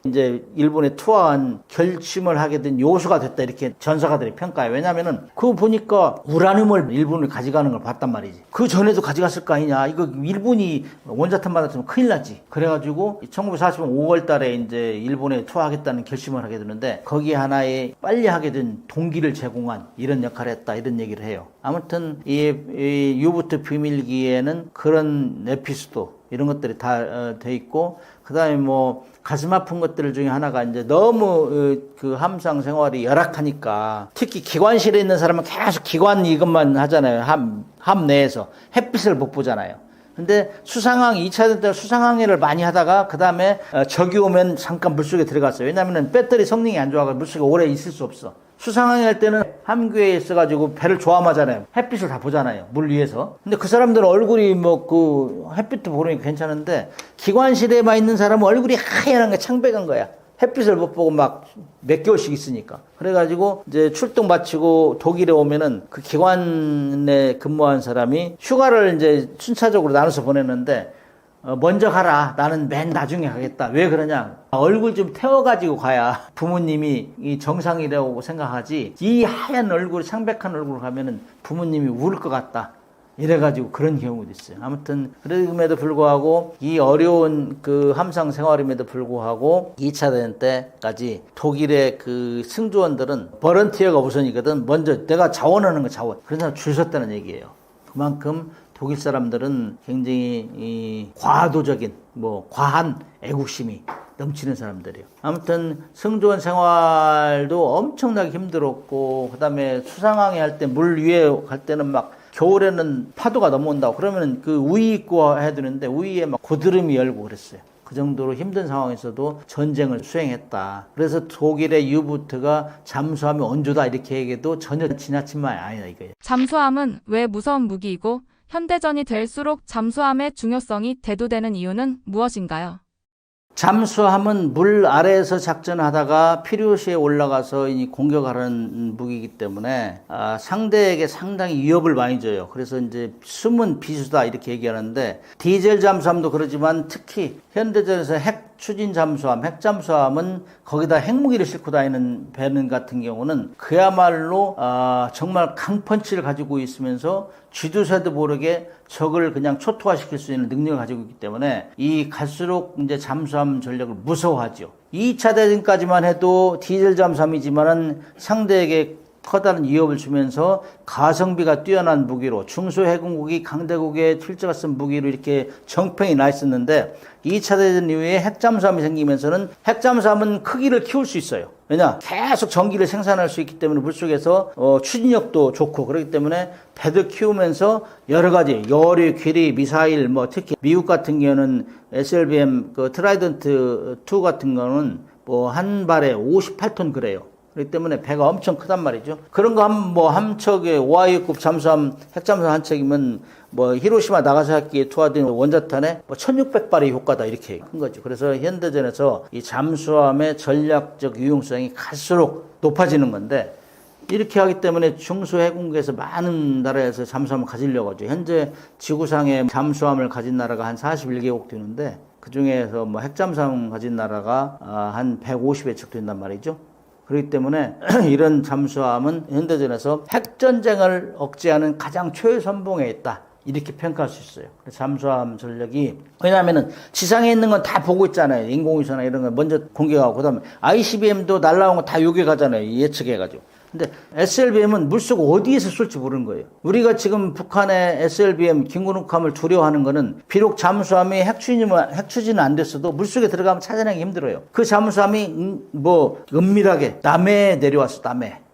이제 일본에 투하한 결심을 하게 된 요소가 됐다 이렇게 전사가들이 평가해요. 왜냐하면은 그거 보니까 우라늄을 일본을 가져가는 걸 봤단 말이지. 그 전에도 가져갔을 거 아니냐. 이거 일본이 원자탄 받았으면 큰일 나지. 그래가지고 1945년 5월 달에 이제 일본에 투하하겠다는 결심을 하게 되는데 거기에 하나의 빨리 하게 된 동기를 제공한 이런 역할을 했다 이런 얘기를 해요. 아무튼 이 유보트 비밀기에는 그런 에피소드 이런 것들이 다 돼 있고 그다음에 뭐 가슴 아픈 것들 중에 하나가 이제 너무 그 함상 생활이 열악하니까 특히 기관실에 있는 사람은 계속 기관 이것만 하잖아요. 함 내에서 햇빛을 못 보잖아요. 근데 수상항 2차 때 수상항해를 많이 하다가 그 다음에 적이 오면 잠깐 물속에 들어갔어요. 왜냐하면 배터리 성능이 안 좋아서 물속에 오래 있을 수 없어. 수상항해 할 때는 함교에 있어가지고 배를 조함하잖아요. 햇빛을 다 보잖아요. 물 위에서. 근데 그 사람들은 얼굴이 뭐 그 햇빛도 보니까 괜찮은데 기관실에만 있는 사람은 얼굴이 하얀 게 창백한 거야. 햇빛을 못 보고 막 몇 개월씩 있으니까. 그래가지고 이제 출동 마치고 독일에 오면은 그 기관에 근무한 사람이 휴가를 이제 순차적으로 나눠서 보냈는데 먼저 가라. 나는 맨 나중에 가겠다. 왜 그러냐? 얼굴 좀 태워가지고 가야 부모님이 이 정상이라고 생각하지. 이 하얀 얼굴, 창백한 얼굴 가면은 부모님이 울 것 같다. 이래가지고 그런 경우도 있어요. 아무튼 그럼에도 불구하고 이 어려운 그 함상 생활임에도 불구하고 2차 대전 때까지 독일의 그 승조원들은 버런티어가 우선이거든. 먼저 내가 자원하는 거 자원. 그래서 줄 섰다는 얘기예요. 그만큼 독일 사람들은 굉장히 이 과도적인 과한 애국심이 넘치는 사람들이에요. 아무튼 승조원 생활도 엄청나게 힘들었고 그다음에 수상항해 할 때 물 위에 갈 때는 막 겨울에는 파도가 넘어온다고 그러면 그 우위 입고 해야 되는데 우위에 막 고드름이 열고 그랬어요. 그 정도로 힘든 상황에서도 전쟁을 수행했다. 그래서 독일의 유보트가 잠수함이 원조다 이렇게 얘기해도 전혀 지나친 말이 아니다 이거예요. 잠수함은 왜 무서운 무기이고 현대전이 될수록 잠수함의 중요성이 대두되는 이유는 무엇인가요? 잠수함은 물 아래에서 작전하다가 필요시에 올라가서 공격하는 무기이기 때문에 상대에게 상당히 위협을 많이 줘요. 그래서 이제 숨은 비수다 이렇게 얘기하는데 디젤 잠수함도 그러지만 특히 현대전에서 핵 추진 잠수함, 핵 잠수함은 거기다 핵무기를 싣고 다니는 배는 같은 경우는 그야말로 정말 강펀치를 가지고 있으면서 쥐두새도 모르게 적을 그냥 초토화시킬 수 있는 능력을 가지고 있기 때문에 이 갈수록 이제 잠수함 전력을 무서워하죠. 2차 대전까지만 해도 디젤 잠수함이지만은 상대에게 커다란 위협을 주면서 가성비가 뛰어난 무기로 중소해군국이 강대국의 필자가 쓴 무기로 이렇게 정평이 나 있었는데 2차 대전 이후에 핵잠수함이 생기면서는 핵잠수함은 크기를 키울 수 있어요. 왜냐? 계속 전기를 생산할 수 있기 때문에 물속에서 추진력도 좋고 그렇기 때문에 배도 키우면서 여러 가지 여류, 기리, 미사일 특히 미국 같은 경우는 SLBM 그 트라이던트 2 같은 거는 한 발에 58톤 그래요. 그렇기 때문에 배가 엄청 크단 말이죠. 그런 거 한 척에 오하이오급 잠수함, 핵잠수함 한 척이면 히로시마 나가사키에 투하된 원자탄에 1600발의 효과다 이렇게 큰 거죠. 그래서 현대전에서 이 잠수함의 전략적 유용성이 갈수록 높아지는 건데 이렇게 하기 때문에 중소해군국에서 많은 나라에서 잠수함을 가지려고 하죠. 현재 지구상에 잠수함을 가진 나라가 한 41개국 되는데 그 중에서 핵잠수함 가진 나라가 한 150여 척 된단 말이죠. 그렇기 때문에 이런 잠수함은 현대전에서 핵전쟁을 억제하는 가장 최선봉에 있다. 이렇게 평가할 수 있어요. 잠수함 전력이 왜냐하면은 지상에 있는 건 다 보고 있잖아요. 인공위성이나 이런 거 먼저 공격하고 그다음에 ICBM도 날라온 거 다 요격하잖아요. 예측해가지고. 근데 SLBM은 물속 어디에서 쏠지 모르는 거예요. 우리가 지금 북한의 SLBM 김구름함을 두려워하는 거는 비록 잠수함이 핵추진은 안 됐어도 물속에 들어가면 찾아내기 힘들어요. 그 잠수함이 은밀하게 남해에 내려왔어.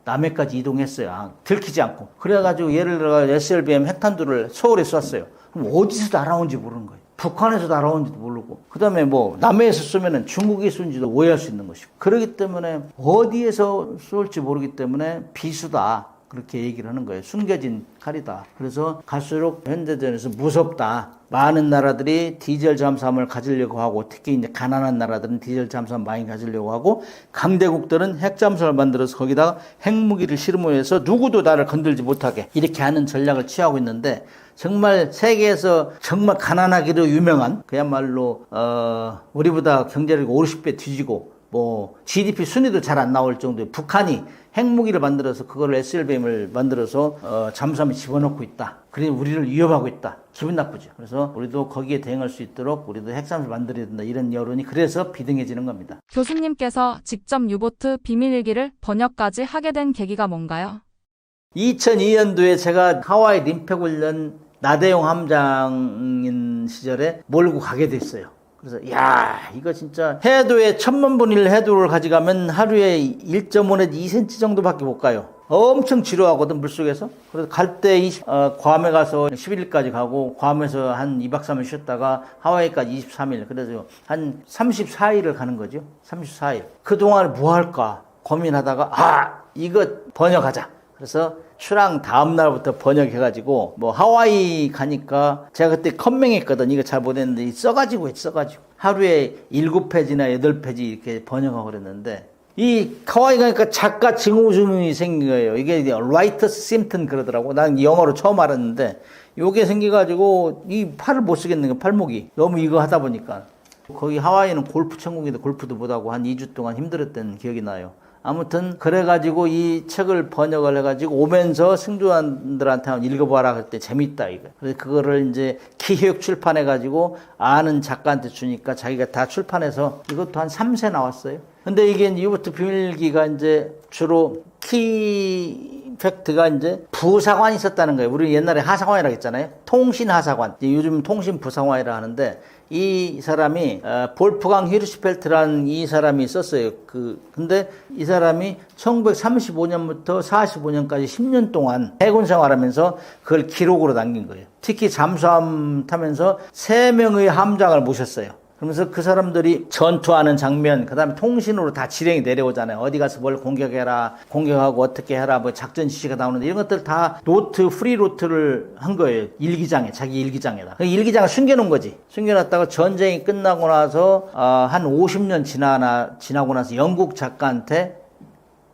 남해까지 이동했어요. 들키지 않고. 그래가지고 예를 들어 SLBM 핵탄두를 서울에 쐈어요. 그럼 어디서 날아온지 모르는 거예요. 북한에서 날아온지도 모르고. 그 다음에 남해에서 쏘면은 중국이 쏜지도 오해할 수 있는 것이고. 그렇기 때문에 어디에서 쏠지 모르기 때문에 비수다. 그렇게 얘기를 하는 거예요. 숨겨진 칼이다. 그래서 갈수록 현대전에서 무섭다. 많은 나라들이 디젤 잠수함을 가지려고 하고, 특히 이제 가난한 나라들은 디젤 잠수함 많이 가지려고 하고, 강대국들은 핵 잠수함을 만들어서 거기다가 핵무기를 실무해서 누구도 나를 건들지 못하게 이렇게 하는 전략을 취하고 있는데, 정말 세계에서 정말 가난하기로 유명한, 그야말로 우리보다 경제력이 50배 뒤지고 GDP 순위도 잘 안 나올 정도의 북한이 핵무기를 만들어서 그거를 SLBM을 만들어서 잠수함에 집어넣고 있다. 그래서 우리를 위협하고 있다. 기분 나쁘죠. 그래서 우리도 거기에 대응할 수 있도록 우리도 핵잠수함을 만들어야 된다. 이런 여론이 그래서 비등해지는 겁니다. 교수님께서 직접 유보트 비밀일기를 번역까지 하게 된 계기가 뭔가요? 2002년도에 제가 하와이 림팩훈련 나대용 함장인 시절에 몰고 가게 됐어요. 그래서 이거 진짜 해도에 1000만 분의 1 해도를 가져가면 하루에 1.5에서 2cm 정도밖에 못 가요. 엄청 지루하거든, 물속에서. 그래서 갈 때 괌에 가서 11일까지 가고, 괌에서 한 2박 3일 쉬었다가 하와이까지 23일. 그래서 한 34일을 가는 거죠. 34일. 그동안 뭐 할까 고민하다가 이거 번역하자. 그래서 출항 다음 날부터 번역해가지고 하와이 가니까 제가 그때 컴맹했거든. 이거 잘 못했는데 써가지고 하루에 7페이지나 8페이지 이렇게 번역하고 그랬는데, 이 하와이 가니까 작가 증후주문이 생긴 거예요. 이게 라이터스 심튼 그러더라고. 난 영어로 처음 알았는데 요게 생겨가지고 이 팔을 못 쓰겠는 거야. 팔목이 너무 이거 하다 보니까. 거기 하와이는 골프 천국인데 골프도 못하고 한 2주 동안 힘들었던 기억이 나요. 아무튼 그래가지고 이 책을 번역을 해가지고 오면서 승조원들한테 한번 읽어봐라 그때 재밌다 이거. 그래서 그거를 이제 기획 출판해가지고 아는 작가한테 주니까 자기가 다 출판해서 이것도 한 3세 나왔어요. 근데 이게 유보트 비밀기가 이제 주로 키 팩트가 이제 부사관이 있었다는 거예요. 우리 옛날에 하사관이라고 했잖아요. 통신하사관. 요즘 통신부사관이라 하는데, 이 사람이 볼프강 히르슈펠트라는 이 사람이 있었어요. 근데 이 사람이 1935년부터 45년까지 10년 동안 해군 생활하면서 그걸 기록으로 남긴 거예요. 특히 잠수함 타면서 3명의 함장을 모셨어요. 그러면서 그 사람들이 전투하는 장면, 그 다음에 통신으로 다 지령이 내려오잖아요. 어디 가서 뭘 공격해라, 공격하고 어떻게 해라, 작전 지시가 나오는데 이런 것들 다 프리 노트를 한 거예요. 일기장에, 자기 일기장에다. 그 일기장을 숨겨놓은 거지. 숨겨놨다가 전쟁이 끝나고 나서, 한 50년 지나고 나서 영국 작가한테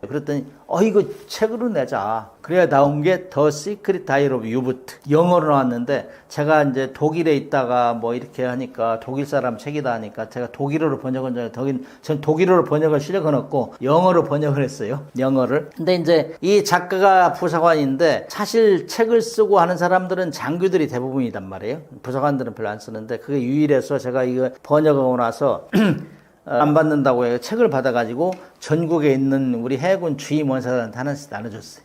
그랬더니 이거 책으로 내자. 그래야 나온 게 The Secret Diary of U-Boat. 영어로 나왔는데 제가 이제 독일에 있다가 이렇게 하니까 독일 사람 책이다 하니까 제가 독일어로 번역한 적에 전 독일어로 번역을 실력은 없고 영어로 번역을 했어요. 영어를. 근데 이제 이 작가가 부사관인데 사실 책을 쓰고 하는 사람들은 장교들이 대부분이단 말이에요. 부사관들은 별로 안 쓰는데 그게 유일해서 제가 이거 번역하고 나서 안 받는다고 해서 책을 받아가지고 전국에 있는 우리 해군 주임원사들한테 하나씩 나눠줬어요.